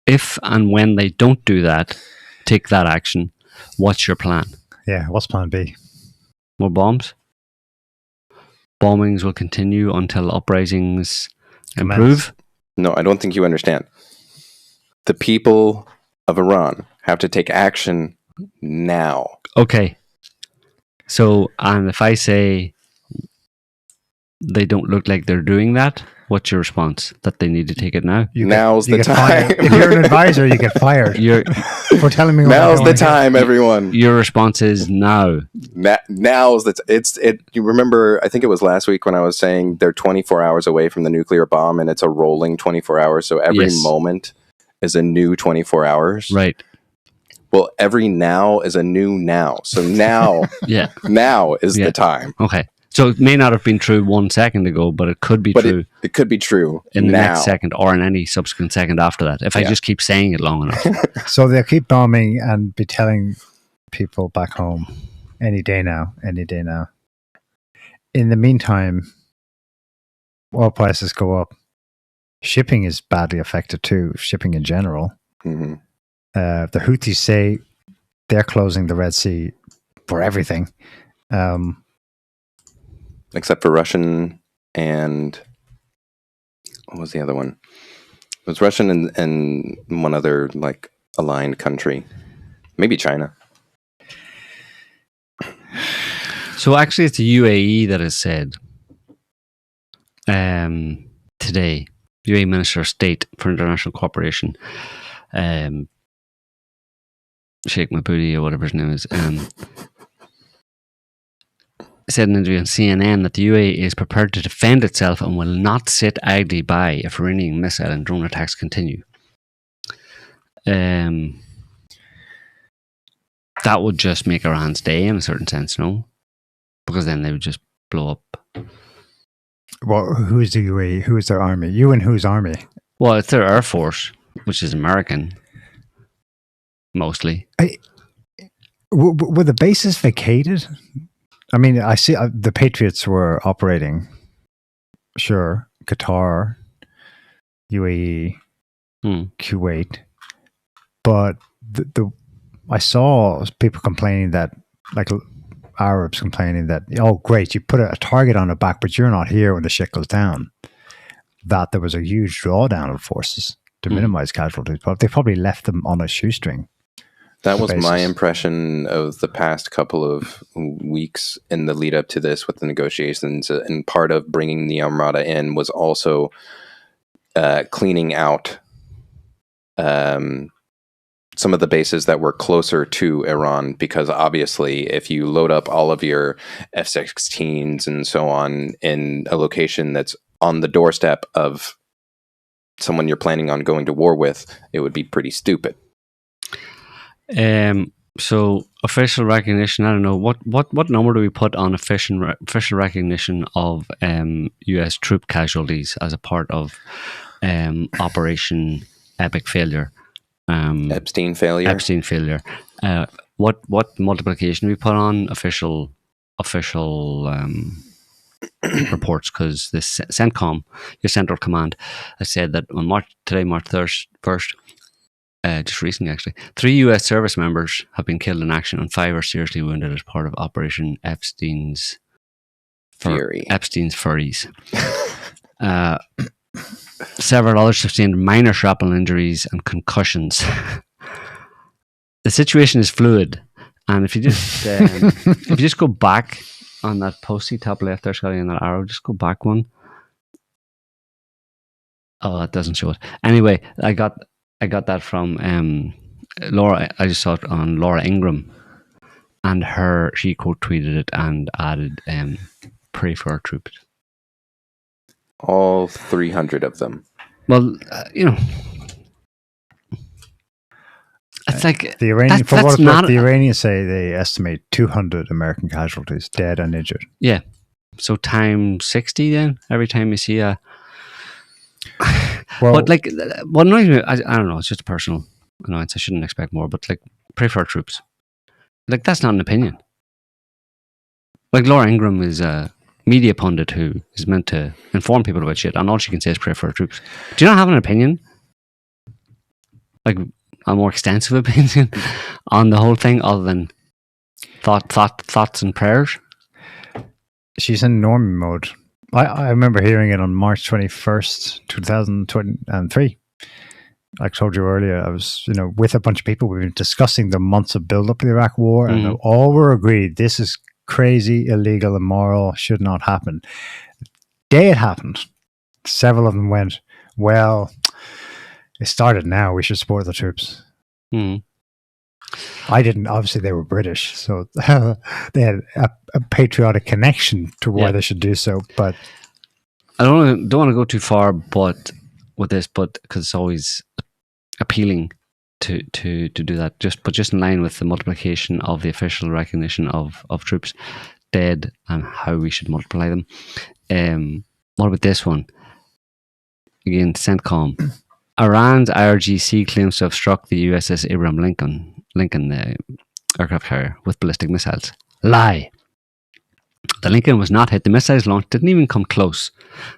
[SPEAKER 1] if and when they don't do that, take that action, what's your plan?
[SPEAKER 3] Yeah. What's plan B?
[SPEAKER 1] More bombs? Bombings will continue until uprisings improve?
[SPEAKER 2] No, I don't think you understand. The people of Iran have to take action now.
[SPEAKER 1] Okay. So, and if I say they don't look like they're doing that, what's your response? That they need to take it now?
[SPEAKER 2] Now's the time.
[SPEAKER 3] If you're an advisor, you get fired. For telling me
[SPEAKER 2] now's the time, everyone.
[SPEAKER 1] Your response is now.
[SPEAKER 2] Now's the you remember, I think it was last week when I was saying they're 24 hours away from the nuclear bomb, and it's a rolling 24 hours. So every moment is a new 24 hours.
[SPEAKER 1] Right.
[SPEAKER 2] Well, every now is a new now. So now, now is the time.
[SPEAKER 1] Okay. So it may not have been true 1 second ago, but it could be true.
[SPEAKER 2] It could be true
[SPEAKER 1] in the next second or in any subsequent second after that, if I just keep saying it long enough.
[SPEAKER 3] So they'll keep bombing and be telling people back home, any day now, any day now. In the meantime, oil prices go up. Shipping is badly affected too, shipping in general. Mm-hmm. The Houthis say they're closing the Red Sea for everything.
[SPEAKER 2] Except for Russian and... What was the other one? It was Russian and one other like aligned country. Maybe China.
[SPEAKER 1] So actually it's the UAE that has said today, UAE Minister of State for International Cooperation, Sheikh Mahmoudi or whatever his name is, said in an interview on CNN that the UAE is prepared to defend itself and will not sit idly by if Iranian missile and drone attacks continue. That would just make Iran's day in a certain sense, no? Because then they would just blow up.
[SPEAKER 3] Well, who is the UAE? Who is their army? You and whose army?
[SPEAKER 1] Well, it's their Air Force, which is American, mostly.
[SPEAKER 3] Were the bases vacated? I mean, I see the Patriots were operating. Sure, Qatar, UAE, Kuwait, but I saw people complaining that, like Arabs complaining that, oh great, you put a target on the back, but you're not here when the shit goes down. That there was a huge drawdown of forces to minimize casualties, but they probably left them on a shoestring.
[SPEAKER 2] That was my impression of the past couple of weeks in the lead up to this with the negotiations. And part of bringing the Armada in was also cleaning out some of the bases that were closer to Iran, because obviously if you load up all of your F-16s and so on in a location that's on the doorstep of someone you're planning on going to war with, it would be pretty stupid.
[SPEAKER 1] So official recognition, I don't know, what number do we put on official recognition of US troop casualties as a part of Operation Epic Failure?
[SPEAKER 2] Epstein failure.
[SPEAKER 1] What multiplication do we put on official reports? Because this CENTCOM, your Central Command, has said that on March 1st, just recently actually, 3 US service members have been killed in action and 5 are seriously wounded as part of Operation Epstein's Furies. Several others sustained minor shrapnel injuries and concussions. The situation is fluid, and if you just go back on that posty top left there, Scotty, and that arrow, just go back one. Oh, that doesn't show it. Anyway, I got that from Laura. I just saw it on Laura Ingram, and she quote tweeted it and added, "Pray for our troops."
[SPEAKER 2] All 300 of them.
[SPEAKER 1] Well, it's like
[SPEAKER 3] the Iranian. The Iranians say they estimate 200 American casualties, dead and injured.
[SPEAKER 1] Yeah, so times 60 then every time you see a. Well, but like, what annoys me, I don't know, it's just a personal annoyance. I shouldn't expect more, but like, pray for our troops. Like, that's not an opinion. Like, Laura Ingram is a media pundit who is meant to inform people about shit, and all she can say is pray for our troops. Do you not have an opinion? Like, a more extensive opinion on the whole thing other than thoughts and prayers?
[SPEAKER 3] She's in normie mode. I remember hearing it on March 21st, 2023. Like I told you earlier, I was, with a bunch of people. We've been discussing the months of build-up to the Iraq War, and all were agreed this is crazy, illegal, immoral, should not happen. The day it happened, several of them went, well, it started now, we should support the troops. I didn't. Obviously, they were British, so they had a patriotic connection to why they should do so. But
[SPEAKER 1] I don't want to go too far, but with this, because it's always appealing to do that. Just in line with the multiplication of the official recognition of troops dead and how we should multiply them. What about this one? Again, CENTCOM. Iran's IRGC claims to have struck the USS Abraham Lincoln aircraft carrier with ballistic missiles. Lie. The Lincoln was not hit. The missiles launched didn't even come close.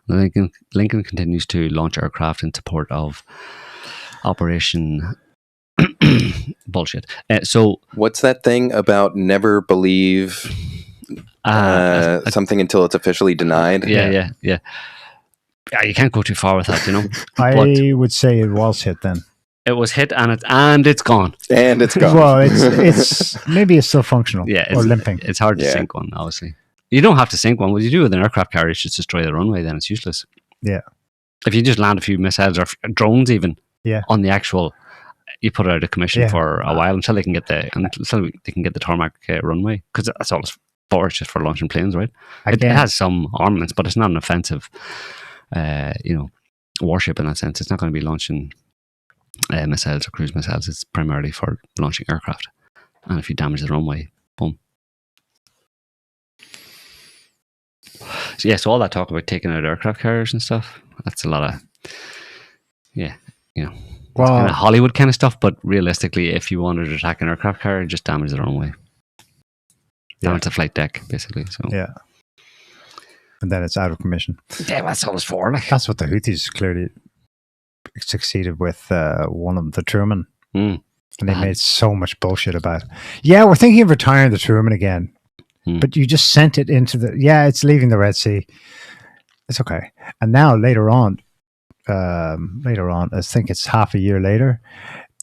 [SPEAKER 1] The Lincoln continues to launch aircraft in support of Operation bullshit. So
[SPEAKER 2] what's that thing about never believe something until it's officially denied?
[SPEAKER 1] Yeah. You can't go too far with that, you know.
[SPEAKER 3] I would say it was hit then.
[SPEAKER 1] It was hit and it's gone.
[SPEAKER 2] And it's gone.
[SPEAKER 3] Well, it's maybe it's still functional.
[SPEAKER 1] Yeah,
[SPEAKER 3] or limping.
[SPEAKER 1] It's hard to sink one, obviously. You don't have to sink one. What you do with an aircraft carrier is just destroy the runway. Then it's useless.
[SPEAKER 3] Yeah.
[SPEAKER 1] If you just land a few missiles or drones, even on the actual, you put it out of commission for a while until they can get the tarmac runway, because that's all it's for. It's just for launching planes, right? It has some armaments, but it's not an offensive, warship in that sense. It's not going to be launching missiles or cruise missiles. It's primarily for launching aircraft. And if you damage the runway, boom. So all that talk about taking out aircraft carriers and stuff, that's a lot of, kind of Hollywood kind of stuff. But realistically, if you wanted to attack an aircraft carrier, just damage the runway. Damage the flight deck, basically. So
[SPEAKER 3] and then it's out of commission.
[SPEAKER 1] Yeah, that's all it's for. Like.
[SPEAKER 3] That's what the Houthis clearly succeeded with one of them, the Truman. And they made so much bullshit about it. Yeah, we're thinking of retiring the Truman again. But you just sent it into it's leaving the Red Sea. It's okay. And now later on, I think it's half a year later,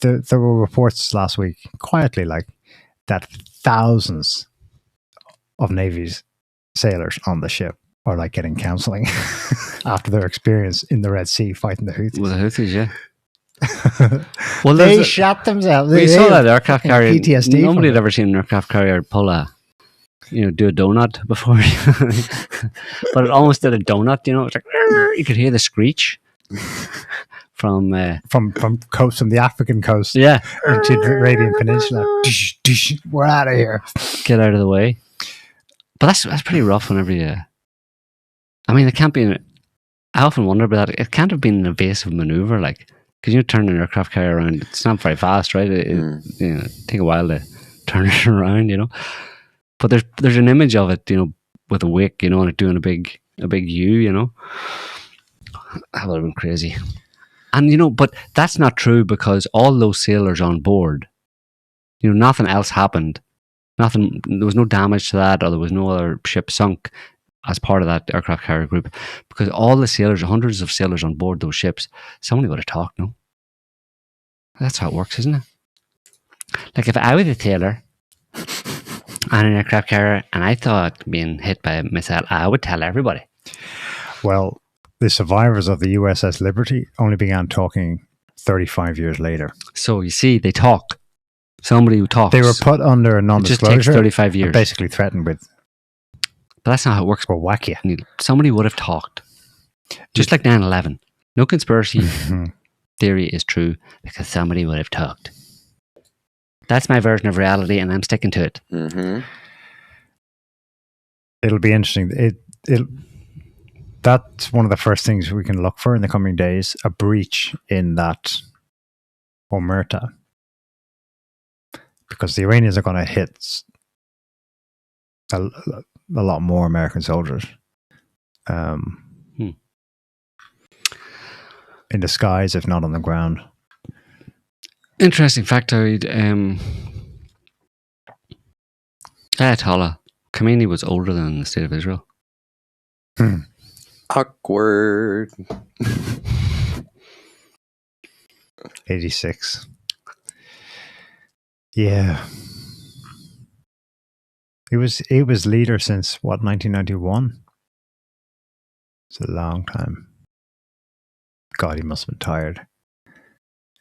[SPEAKER 3] there were reports last week, quietly that thousands of Navy's sailors on the ship are getting counseling after their experience in the Red Sea fighting the Houthis.
[SPEAKER 1] Well, the Houthis, yeah.
[SPEAKER 3] Well, they shot themselves.
[SPEAKER 1] We saw that aircraft carrier.
[SPEAKER 3] PTSD.
[SPEAKER 1] Nobody had ever seen an aircraft carrier pull do a donut before. But it almost did a donut, it's like, you could hear the screech from
[SPEAKER 3] the African coast into the Arabian Peninsula. We're out of here.
[SPEAKER 1] Get out of the way. But that's pretty rough whenever you... I mean, it can't be... I often wonder about that. It can't have been an evasive maneuver, because you turn an aircraft carrier around, it's not very fast, right? It take a while to turn it around, But there's an image of it, with a wick, and it doing a big U, That would have been crazy. And, but that's not true, because all those sailors on board, nothing else happened. There was no damage to that, or there was no other ship sunk as part of that aircraft carrier group, because all the sailors, hundreds of sailors on board those ships, somebody would have talked, no? That's how it works, isn't it? If I was a sailor on an aircraft carrier and I thought being hit by a missile, I would tell everybody.
[SPEAKER 3] Well, the survivors of the USS Liberty only began talking 35 years later.
[SPEAKER 1] So you see, they talk. Somebody who talks.
[SPEAKER 3] They were put under a non-disclosure.
[SPEAKER 1] It just takes 35 years.
[SPEAKER 3] Basically threatened with...
[SPEAKER 1] But that's not how it works.
[SPEAKER 3] We'll whack you.
[SPEAKER 1] Somebody would have talked. Just like 9/11. No conspiracy theory is true because somebody would have talked. That's my version of reality, and I'm sticking to it.
[SPEAKER 2] Mm-hmm.
[SPEAKER 3] It'll be interesting. That's one of the first things we can look for in the coming days, a breach in that omerta. Because the Iranians are going to hit a lot more American soldiers in the skies, if not on the ground.
[SPEAKER 1] Interesting factoid. Ayatollah Khamenei was older than the State of Israel.
[SPEAKER 2] Awkward.
[SPEAKER 3] 86. Yeah. He was leader since, 1991? It's a long time. God, he must have been tired.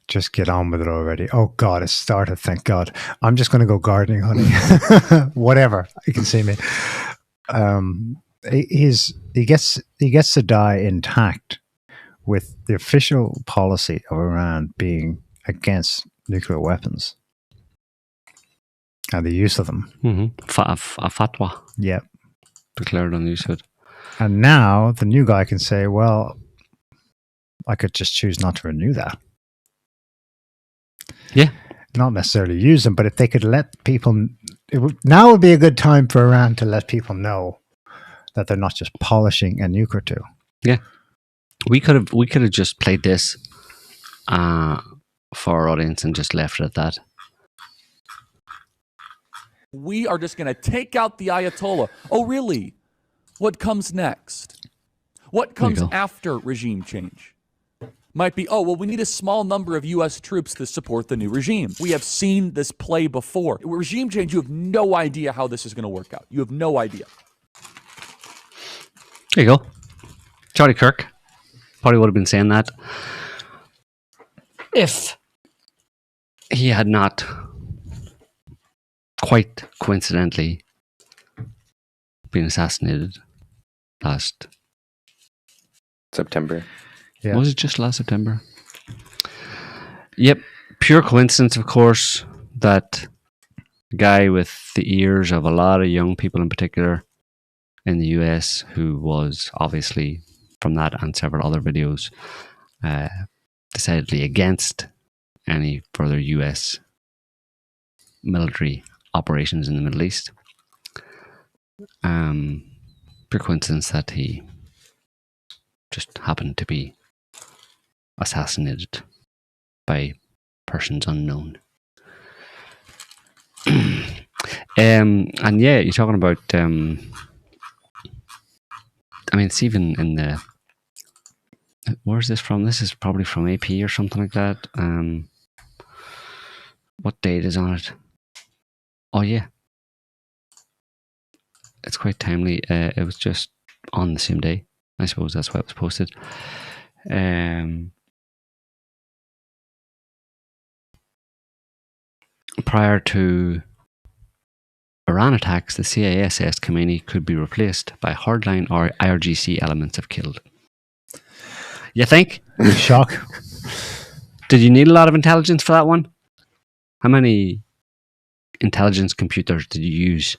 [SPEAKER 3] Just get on with it already. Oh God, it started, thank God. I'm just going to go gardening, honey. Whatever, you can see me. He gets to die intact with the official policy of Iran being against nuclear weapons and the use of them.
[SPEAKER 1] A fatwa.
[SPEAKER 3] Yeah.
[SPEAKER 1] Declared on the use of it.
[SPEAKER 3] And now the new guy can say, well, I could just choose not to renew that.
[SPEAKER 1] Yeah.
[SPEAKER 3] Not necessarily use them, but if they could let people... now would be a good time for Iran to let people know that they're not just polishing a nuke or two.
[SPEAKER 1] Yeah. We could have just played this for our audience and just left it at that.
[SPEAKER 6] We are just going to take out the Ayatollah. Oh, really? What comes next? What comes after regime change? Might be, oh, well, we need a small number of U.S. troops to support the new regime. We have seen this play before. Regime change, you have no idea how this is going to work out. You have no idea.
[SPEAKER 1] There you go. Charlie Kirk probably would have been saying that if he had not quite coincidentally been assassinated last
[SPEAKER 2] September.
[SPEAKER 3] Yeah.
[SPEAKER 1] Was it just last September? Yep. Pure coincidence, of course, that the guy with the ears of a lot of young people in particular in the US, who was obviously from that and several other videos decidedly against any further US military operations in the Middle East. Pure coincidence that he just happened to be assassinated by persons unknown. And yeah, you're talking about I mean, it's even in the... Where's this from? This is probably from AP or something like that. What date is on it? Oh yeah, it's quite timely. It was just on the same day. I suppose that's why it was posted. Prior to Iran attacks, the CIA assessed Khamenei could be replaced by hardline or IRGC elements if killed. You think?
[SPEAKER 3] Shock.
[SPEAKER 1] Did you need a lot of intelligence for that one? How many intelligence computers did you use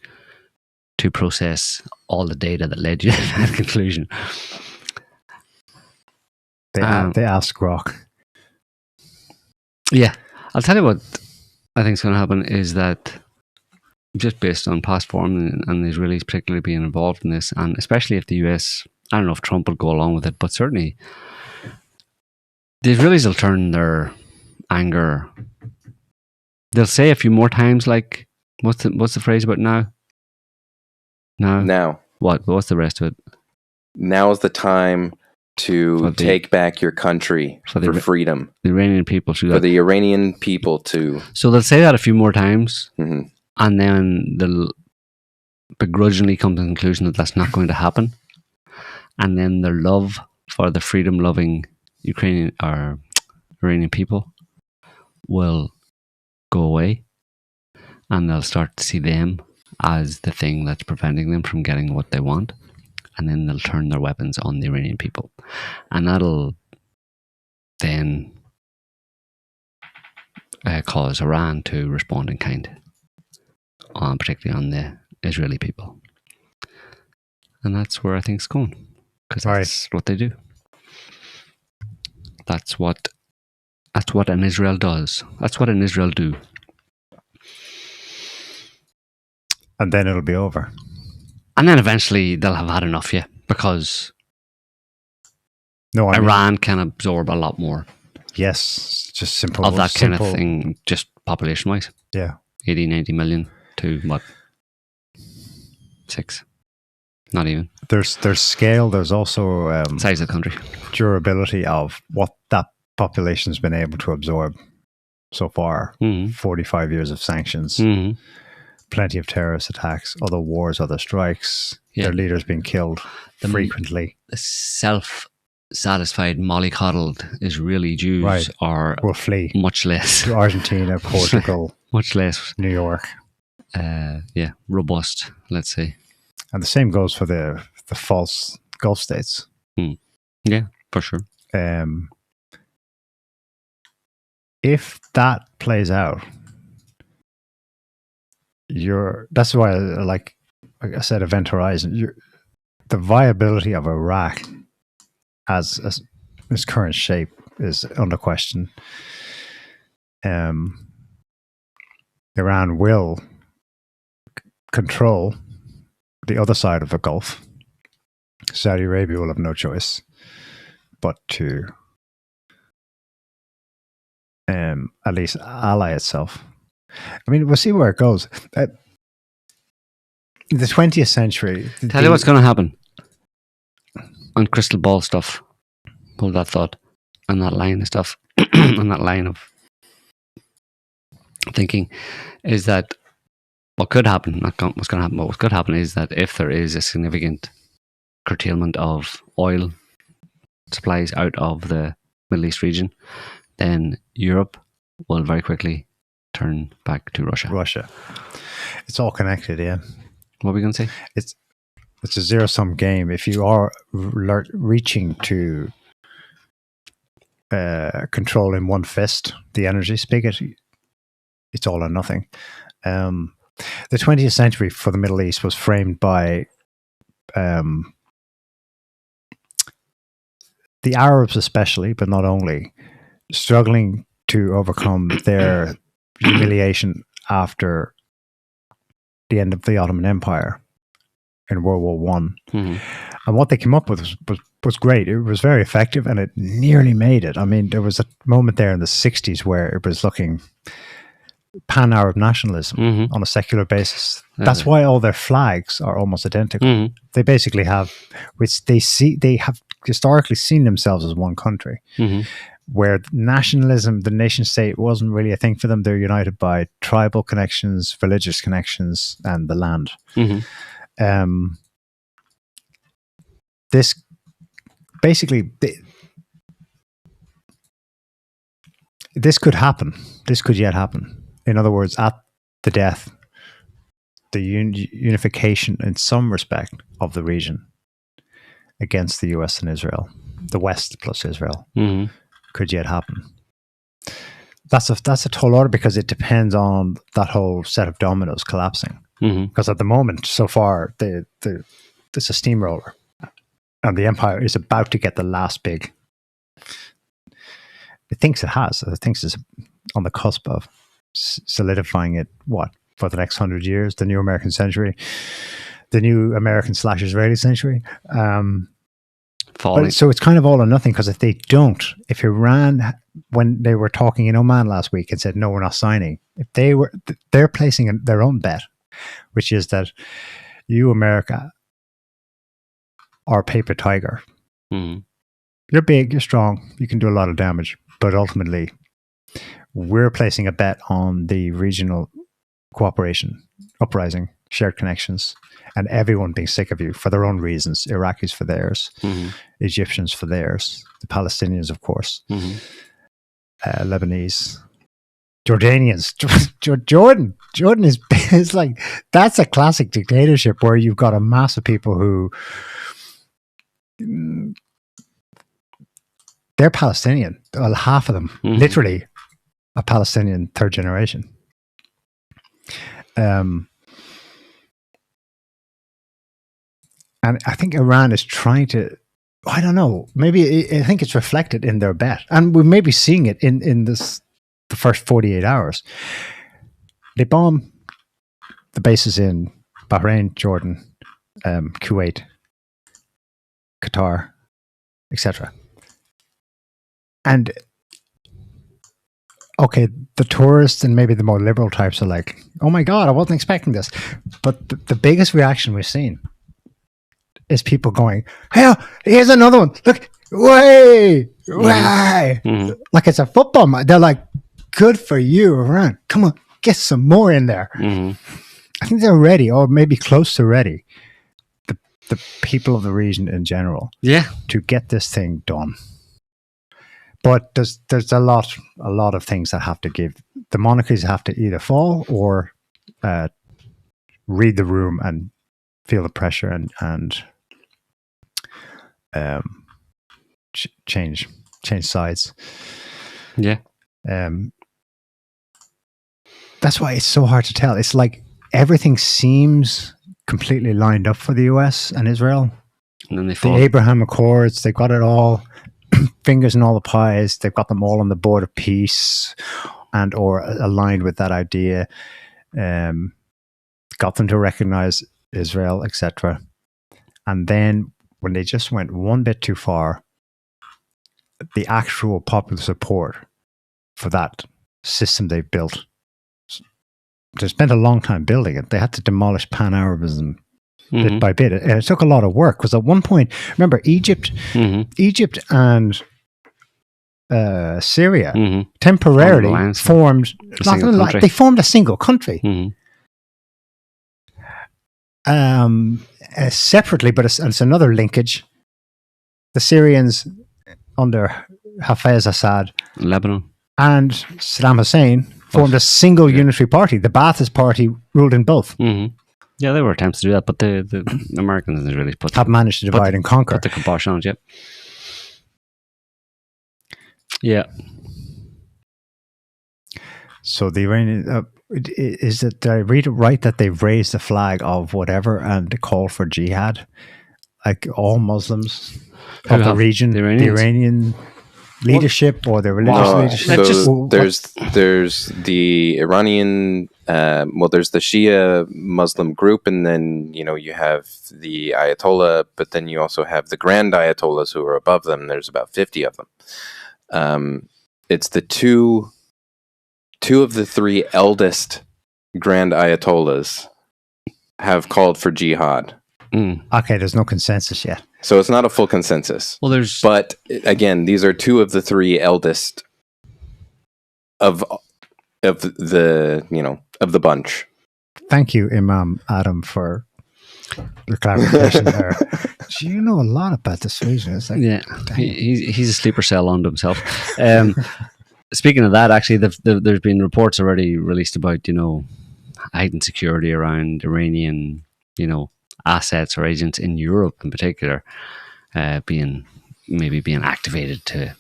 [SPEAKER 1] to process all the data that led you to that conclusion?
[SPEAKER 3] They asked Grok.
[SPEAKER 1] Yeah. I'll tell you what I think is going to happen is that, just based on past form and the Israelis particularly being involved in this, and especially if the US, I don't know if Trump will go along with it, but certainly the Israelis will turn their anger. They'll say a few more times, like, what's the phrase about now?
[SPEAKER 2] Now.
[SPEAKER 1] What's the rest of it?
[SPEAKER 2] Now is the time to take back your country for freedom.
[SPEAKER 1] The Iranian people to do that.
[SPEAKER 2] For the Iranian people to...
[SPEAKER 1] So they'll say that a few more times, and then they'll begrudgingly come to the conclusion that that's not going to happen. And then their love for the freedom-loving Ukrainian or Iranian people will go away, and they'll start to see them as the thing that's preventing them from getting what they want, and then they'll turn their weapons on the Iranian people, and that'll then cause Iran to respond in kind, particularly on the Israeli people, and that's where I think it's going, because that's what they do. That's what an Israel does. That's what an Israel do.
[SPEAKER 3] And then it'll be over.
[SPEAKER 1] And then eventually they'll have had enough, yeah, because Iran can absorb a lot more.
[SPEAKER 3] Yes, just simple.
[SPEAKER 1] Of that kind of thing, just population-wise.
[SPEAKER 3] Yeah.
[SPEAKER 1] 80, 90 million to what? 6. Not even.
[SPEAKER 3] There's scale. There's also
[SPEAKER 1] size of the country,
[SPEAKER 3] durability of what that population's been able to absorb so far. 45 years of sanctions, plenty of terrorist attacks, other wars, other strikes. Their leaders being killed frequently.
[SPEAKER 1] The self-satisfied, mollycoddled Israeli Jews
[SPEAKER 3] will flee
[SPEAKER 1] much less
[SPEAKER 3] to Argentina, Portugal,
[SPEAKER 1] much less
[SPEAKER 3] New York.
[SPEAKER 1] Robust, let's say.
[SPEAKER 3] And the same goes for the false Gulf states.
[SPEAKER 1] Yeah, for sure.
[SPEAKER 3] if that plays out, that's why, like I said, Event Horizon, the viability of Iraq as its current shape is under question. Iran will control the other side of the Gulf. Saudi Arabia will have no choice but to at least ally itself. I mean, we'll see where it goes. The 20th century...
[SPEAKER 1] Tell you what's going to happen on crystal ball stuff. Hold that thought. On that line of stuff. On that line of thinking, is that what could happen, not what's going to happen, but what could happen is that if there is a significant curtailment of oil supplies out of the Middle East region, then Europe will very quickly turn back to Russia.
[SPEAKER 3] It's all connected, yeah.
[SPEAKER 1] What are we going to say?
[SPEAKER 3] It's a zero-sum game. If you are reaching to control in one fist the energy spigot, it's all or nothing. The 20th century for the Middle East was framed by the Arabs especially, but not only, struggling to overcome their humiliation after the end of the Ottoman Empire in World War One. And what they came up with was great. It was very effective, and it nearly made it. I mean, there was a moment there in the 60s where it was looking pan-Arab nationalism on a secular basis. That's why all their flags are almost identical. They basically have, which they have historically seen themselves as one country, where nationalism, the nation state, wasn't really a thing for them. They're united by tribal connections, religious connections, and the land. This basically, this could happen. This could yet happen. In other words, at the death, the unification in some respect of the region against the US and Israel, the West plus Israel, could yet happen. That's a tall order, because it depends on that whole set of dominoes collapsing. Because at the moment, so far, it's a steamroller, and the empire is about to get the last big. It thinks it has. It thinks it's on the cusp of solidifying it. What, for the next 100 years, the new American century, the new American/Israeli century. But, so it's kind of all or nothing, because if Iran, when they were talking in Oman last week and said, no, we're not signing, they're placing their own bet, which is that you, America, are a paper tiger. You're big, you're strong, you can do a lot of damage, but ultimately we're placing a bet on the regional cooperation, uprising, shared connections, and everyone being sick of you for their own reasons. Iraqis for theirs, Egyptians for theirs, the Palestinians, of course, Lebanese, Jordanians. Jordan is like, that's a classic dictatorship where you've got a mass of people who they're Palestinian. Well, half of them, literally, a Palestinian third generation. And I think Iran is trying to, I don't know, maybe I think it's reflected in their bet. And we may be seeing it in the first 48 hours. They bomb the bases in Bahrain, Jordan, Kuwait, Qatar, etc. And okay, the tourists and maybe the more liberal types are like, oh my God, I wasn't expecting this. But the biggest reaction we've seen is people going, hey, here's another one. Look, way. Like it's a football match. They're like, good for you, Iran. Come on, get some more in there. I think they're ready, or maybe close to ready. The people of the region in general, to get this thing done. But there's a lot of things that have to give. The monarchies have to either fall or read the room and feel the pressure and change sides. That's why it's so hard to tell. It's like everything seems completely lined up for the US and Israel.
[SPEAKER 1] And then
[SPEAKER 3] the Abraham Accords, they got it all, fingers in all the pies. They've got them all on the board of peace and or aligned with that idea. Got them to recognize Israel, etc. And then when they just went one bit too far, the actual popular support for that system they built, they spent a long time building it. They had to demolish Pan-Arabism bit by bit. And it took a lot of work because at one point, remember, Egypt and Syria temporarily formed, they formed a single country. Separately, but it's another linkage. The Syrians under Hafez Assad,
[SPEAKER 1] Lebanon,
[SPEAKER 3] and Saddam Hussein formed a single unitary party. The Ba'athist Party ruled in both.
[SPEAKER 1] Yeah, there were attempts to do that, but the Americans didn't really
[SPEAKER 3] have managed to divide and conquer.
[SPEAKER 1] Put the kibosh on it, yep. Yeah.
[SPEAKER 3] So the Iranian is it? Did I read it right that they've raised the flag of whatever and call for jihad, like all Muslims of the region, the Iranian leadership or the religious leadership?
[SPEAKER 2] So there's the Iranian, there's the Shia Muslim group, and then you have the Ayatollah, but then you also have the Grand Ayatollahs who are above them. There's about 50 of them. It's the two of the three eldest Grand Ayatollahs have called for jihad.
[SPEAKER 3] Okay, there's no consensus yet.
[SPEAKER 2] So it's not a full consensus.
[SPEAKER 1] Well,
[SPEAKER 2] but again, these are two of the three eldest of the bunch.
[SPEAKER 3] Thank you, Imam Adam, for the clarification there. Do you know a lot about this region? It's like,
[SPEAKER 1] yeah, he's a sleeper cell unto himself. Speaking of that, actually, there's been reports already released about heightened security around Iranian assets or agents in Europe in particular being activated to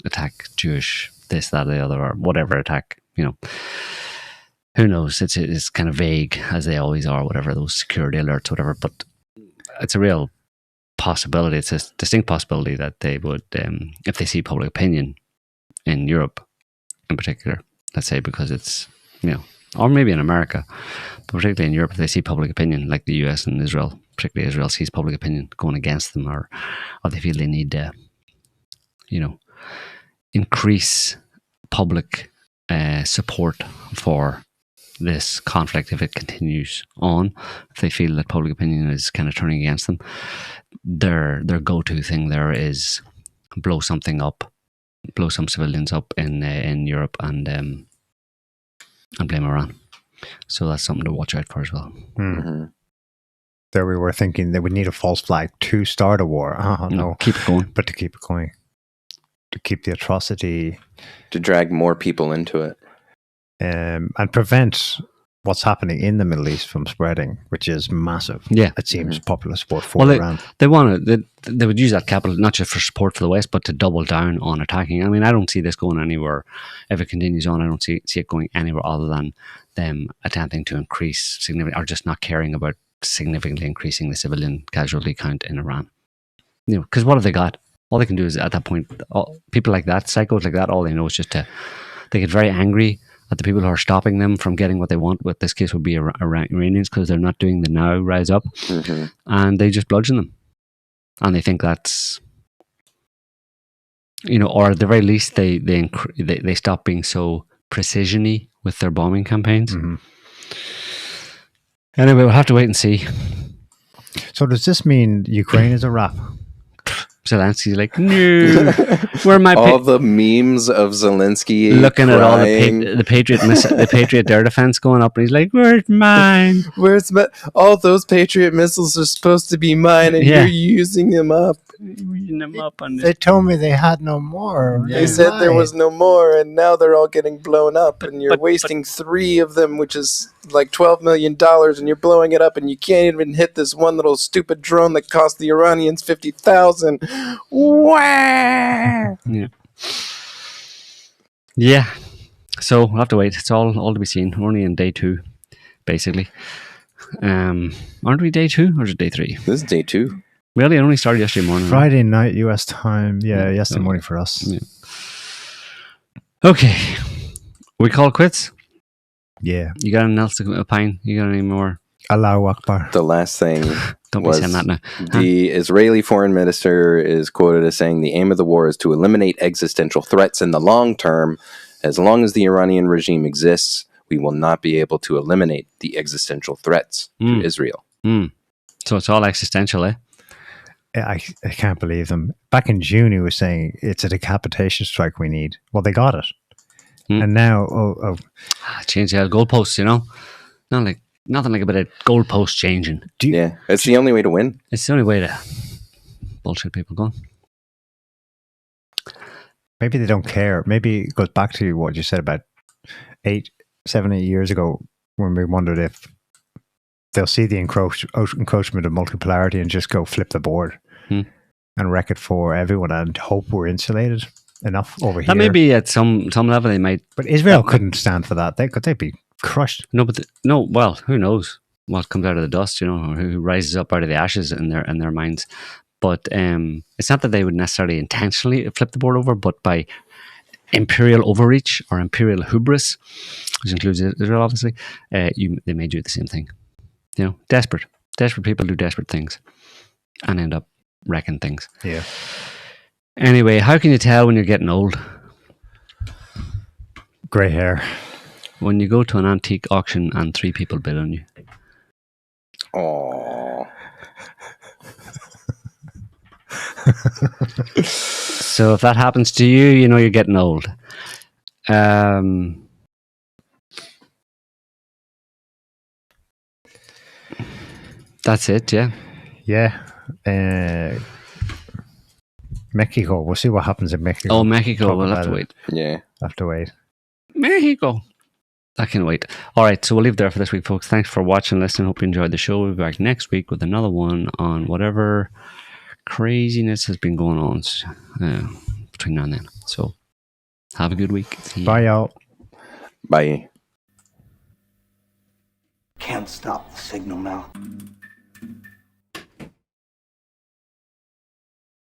[SPEAKER 1] attack Jewish this, that, or the other, or whatever attack. Who knows? It's kind of vague, as they always are, whatever, those security alerts, whatever, but it's a real possibility. It's a distinct possibility that they would, if they see public opinion in Europe in particular, let's say, because it's, or maybe in America, but particularly in Europe, if they see public opinion, like the US and Israel, particularly Israel sees public opinion going against them, or they feel they need to, increase public support for this conflict if it continues on. If they feel that public opinion is kind of turning against them, their go-to thing there is blow something up, blow some civilians up in Europe, and blame Iran. So that's something to watch out for as well.
[SPEAKER 3] There we were thinking they would need a false flag to start a war. No,
[SPEAKER 1] keep it going.
[SPEAKER 3] But to keep it going, to keep the atrocity,
[SPEAKER 2] to drag more people into it,
[SPEAKER 3] and prevent what's happening in the Middle East from spreading, which is massive.
[SPEAKER 1] Yeah,
[SPEAKER 3] it seems popular support for Iran.
[SPEAKER 1] They would use that capital not just for support for the West, but to double down on attacking. I mean, I don't see this going anywhere. If it continues on, I don't see it going anywhere other than them attempting to increase significantly, or just not caring about significantly increasing the civilian casualty count in Iran. Because what have they got? All they can do is, at that point, people like that, psychos like that, all they know is just they get very angry at the people who are stopping them from getting what they want. What this case would be Iranians, because they're not doing the now rise up, and they just bludgeon them, and they think that's, or at the very least they stop being so precision-y with their bombing campaigns. Anyway, we'll have to wait and see.
[SPEAKER 3] So does this mean Ukraine is a wrap?
[SPEAKER 1] Zelensky's like, no, where my
[SPEAKER 2] all the memes of Zelensky
[SPEAKER 1] looking
[SPEAKER 2] crying.
[SPEAKER 1] At all the Patriot air defense going up, and he's like, where's mine?
[SPEAKER 2] Where's my, all those Patriot missiles are supposed to be mine, and you're using them up.
[SPEAKER 3] They told me they had no more.
[SPEAKER 2] They said there was no more, and now they're all getting blown up, and you're wasting 3 of them, which is like $12 million, and you're blowing it up, and you can't even hit this one little stupid drone that cost the Iranians $50,000. Wah!
[SPEAKER 1] Yeah. Yeah. So we'll have to wait. It's all to be seen. We're only in day 2, basically. Aren't we day 2 or is it day 3?
[SPEAKER 2] This is day 2.
[SPEAKER 1] Really? It only started yesterday morning.
[SPEAKER 3] Friday night US time. Yeah, yesterday morning for us.
[SPEAKER 1] Yeah. Okay. We call it quits?
[SPEAKER 3] Yeah.
[SPEAKER 1] You got anything else to opine? You got any more?
[SPEAKER 3] Allahu Akbar.
[SPEAKER 2] The last thing
[SPEAKER 1] Don't be saying that now.
[SPEAKER 2] The Israeli foreign minister is quoted as saying the aim of the war is to eliminate existential threats in the long term. As long as the Iranian regime exists, we will not be able to eliminate the existential threats to Israel.
[SPEAKER 1] So it's all existential, eh?
[SPEAKER 3] I can't believe them. Back in June, he was saying it's a decapitation strike we need. Well, they got it. And now,
[SPEAKER 1] change the goalposts, you know? Nothing like a bit of goalpost changing.
[SPEAKER 2] It's the only way to win.
[SPEAKER 1] It's the only way to bullshit people going.
[SPEAKER 3] Maybe they don't care. Maybe it goes back to what you said about 7, 8 years ago when we wondered if they'll see the encroachment of multipolarity and just go flip the board and wreck it for everyone and hope we're insulated enough over here.
[SPEAKER 1] That may be at some level they might.
[SPEAKER 3] But Israel couldn't stand for that. They'd be crushed.
[SPEAKER 1] Well, who knows what comes out of the dust, you know, or who rises up out of the ashes in their minds. But it's not that they would necessarily intentionally flip the board over, but by imperial overreach or imperial hubris, which includes Israel, obviously, they may do the same thing. You know, desperate people do desperate things and end up wrecking things.
[SPEAKER 3] Yeah.
[SPEAKER 1] Anyway, how can you tell when you're getting old?
[SPEAKER 3] Grey hair. When
[SPEAKER 1] you go to an antique auction and 3 people bid on you.
[SPEAKER 2] Aww.
[SPEAKER 1] So if that happens to you, you know you're getting old. That's it, yeah.
[SPEAKER 3] Yeah. Mexico. We'll see what happens in Mexico.
[SPEAKER 1] Oh, Mexico. We'll have to wait.
[SPEAKER 2] Yeah.
[SPEAKER 3] Have to wait.
[SPEAKER 1] Mexico. I can wait. All right, so we'll leave there for this week, folks. Thanks for watching, listening. Hope you enjoyed the show. We'll be back next week with another one on whatever craziness has been going on between now and then. So have a good week.
[SPEAKER 3] Bye, y'all.
[SPEAKER 2] Bye.
[SPEAKER 7] Can't stop the signal now.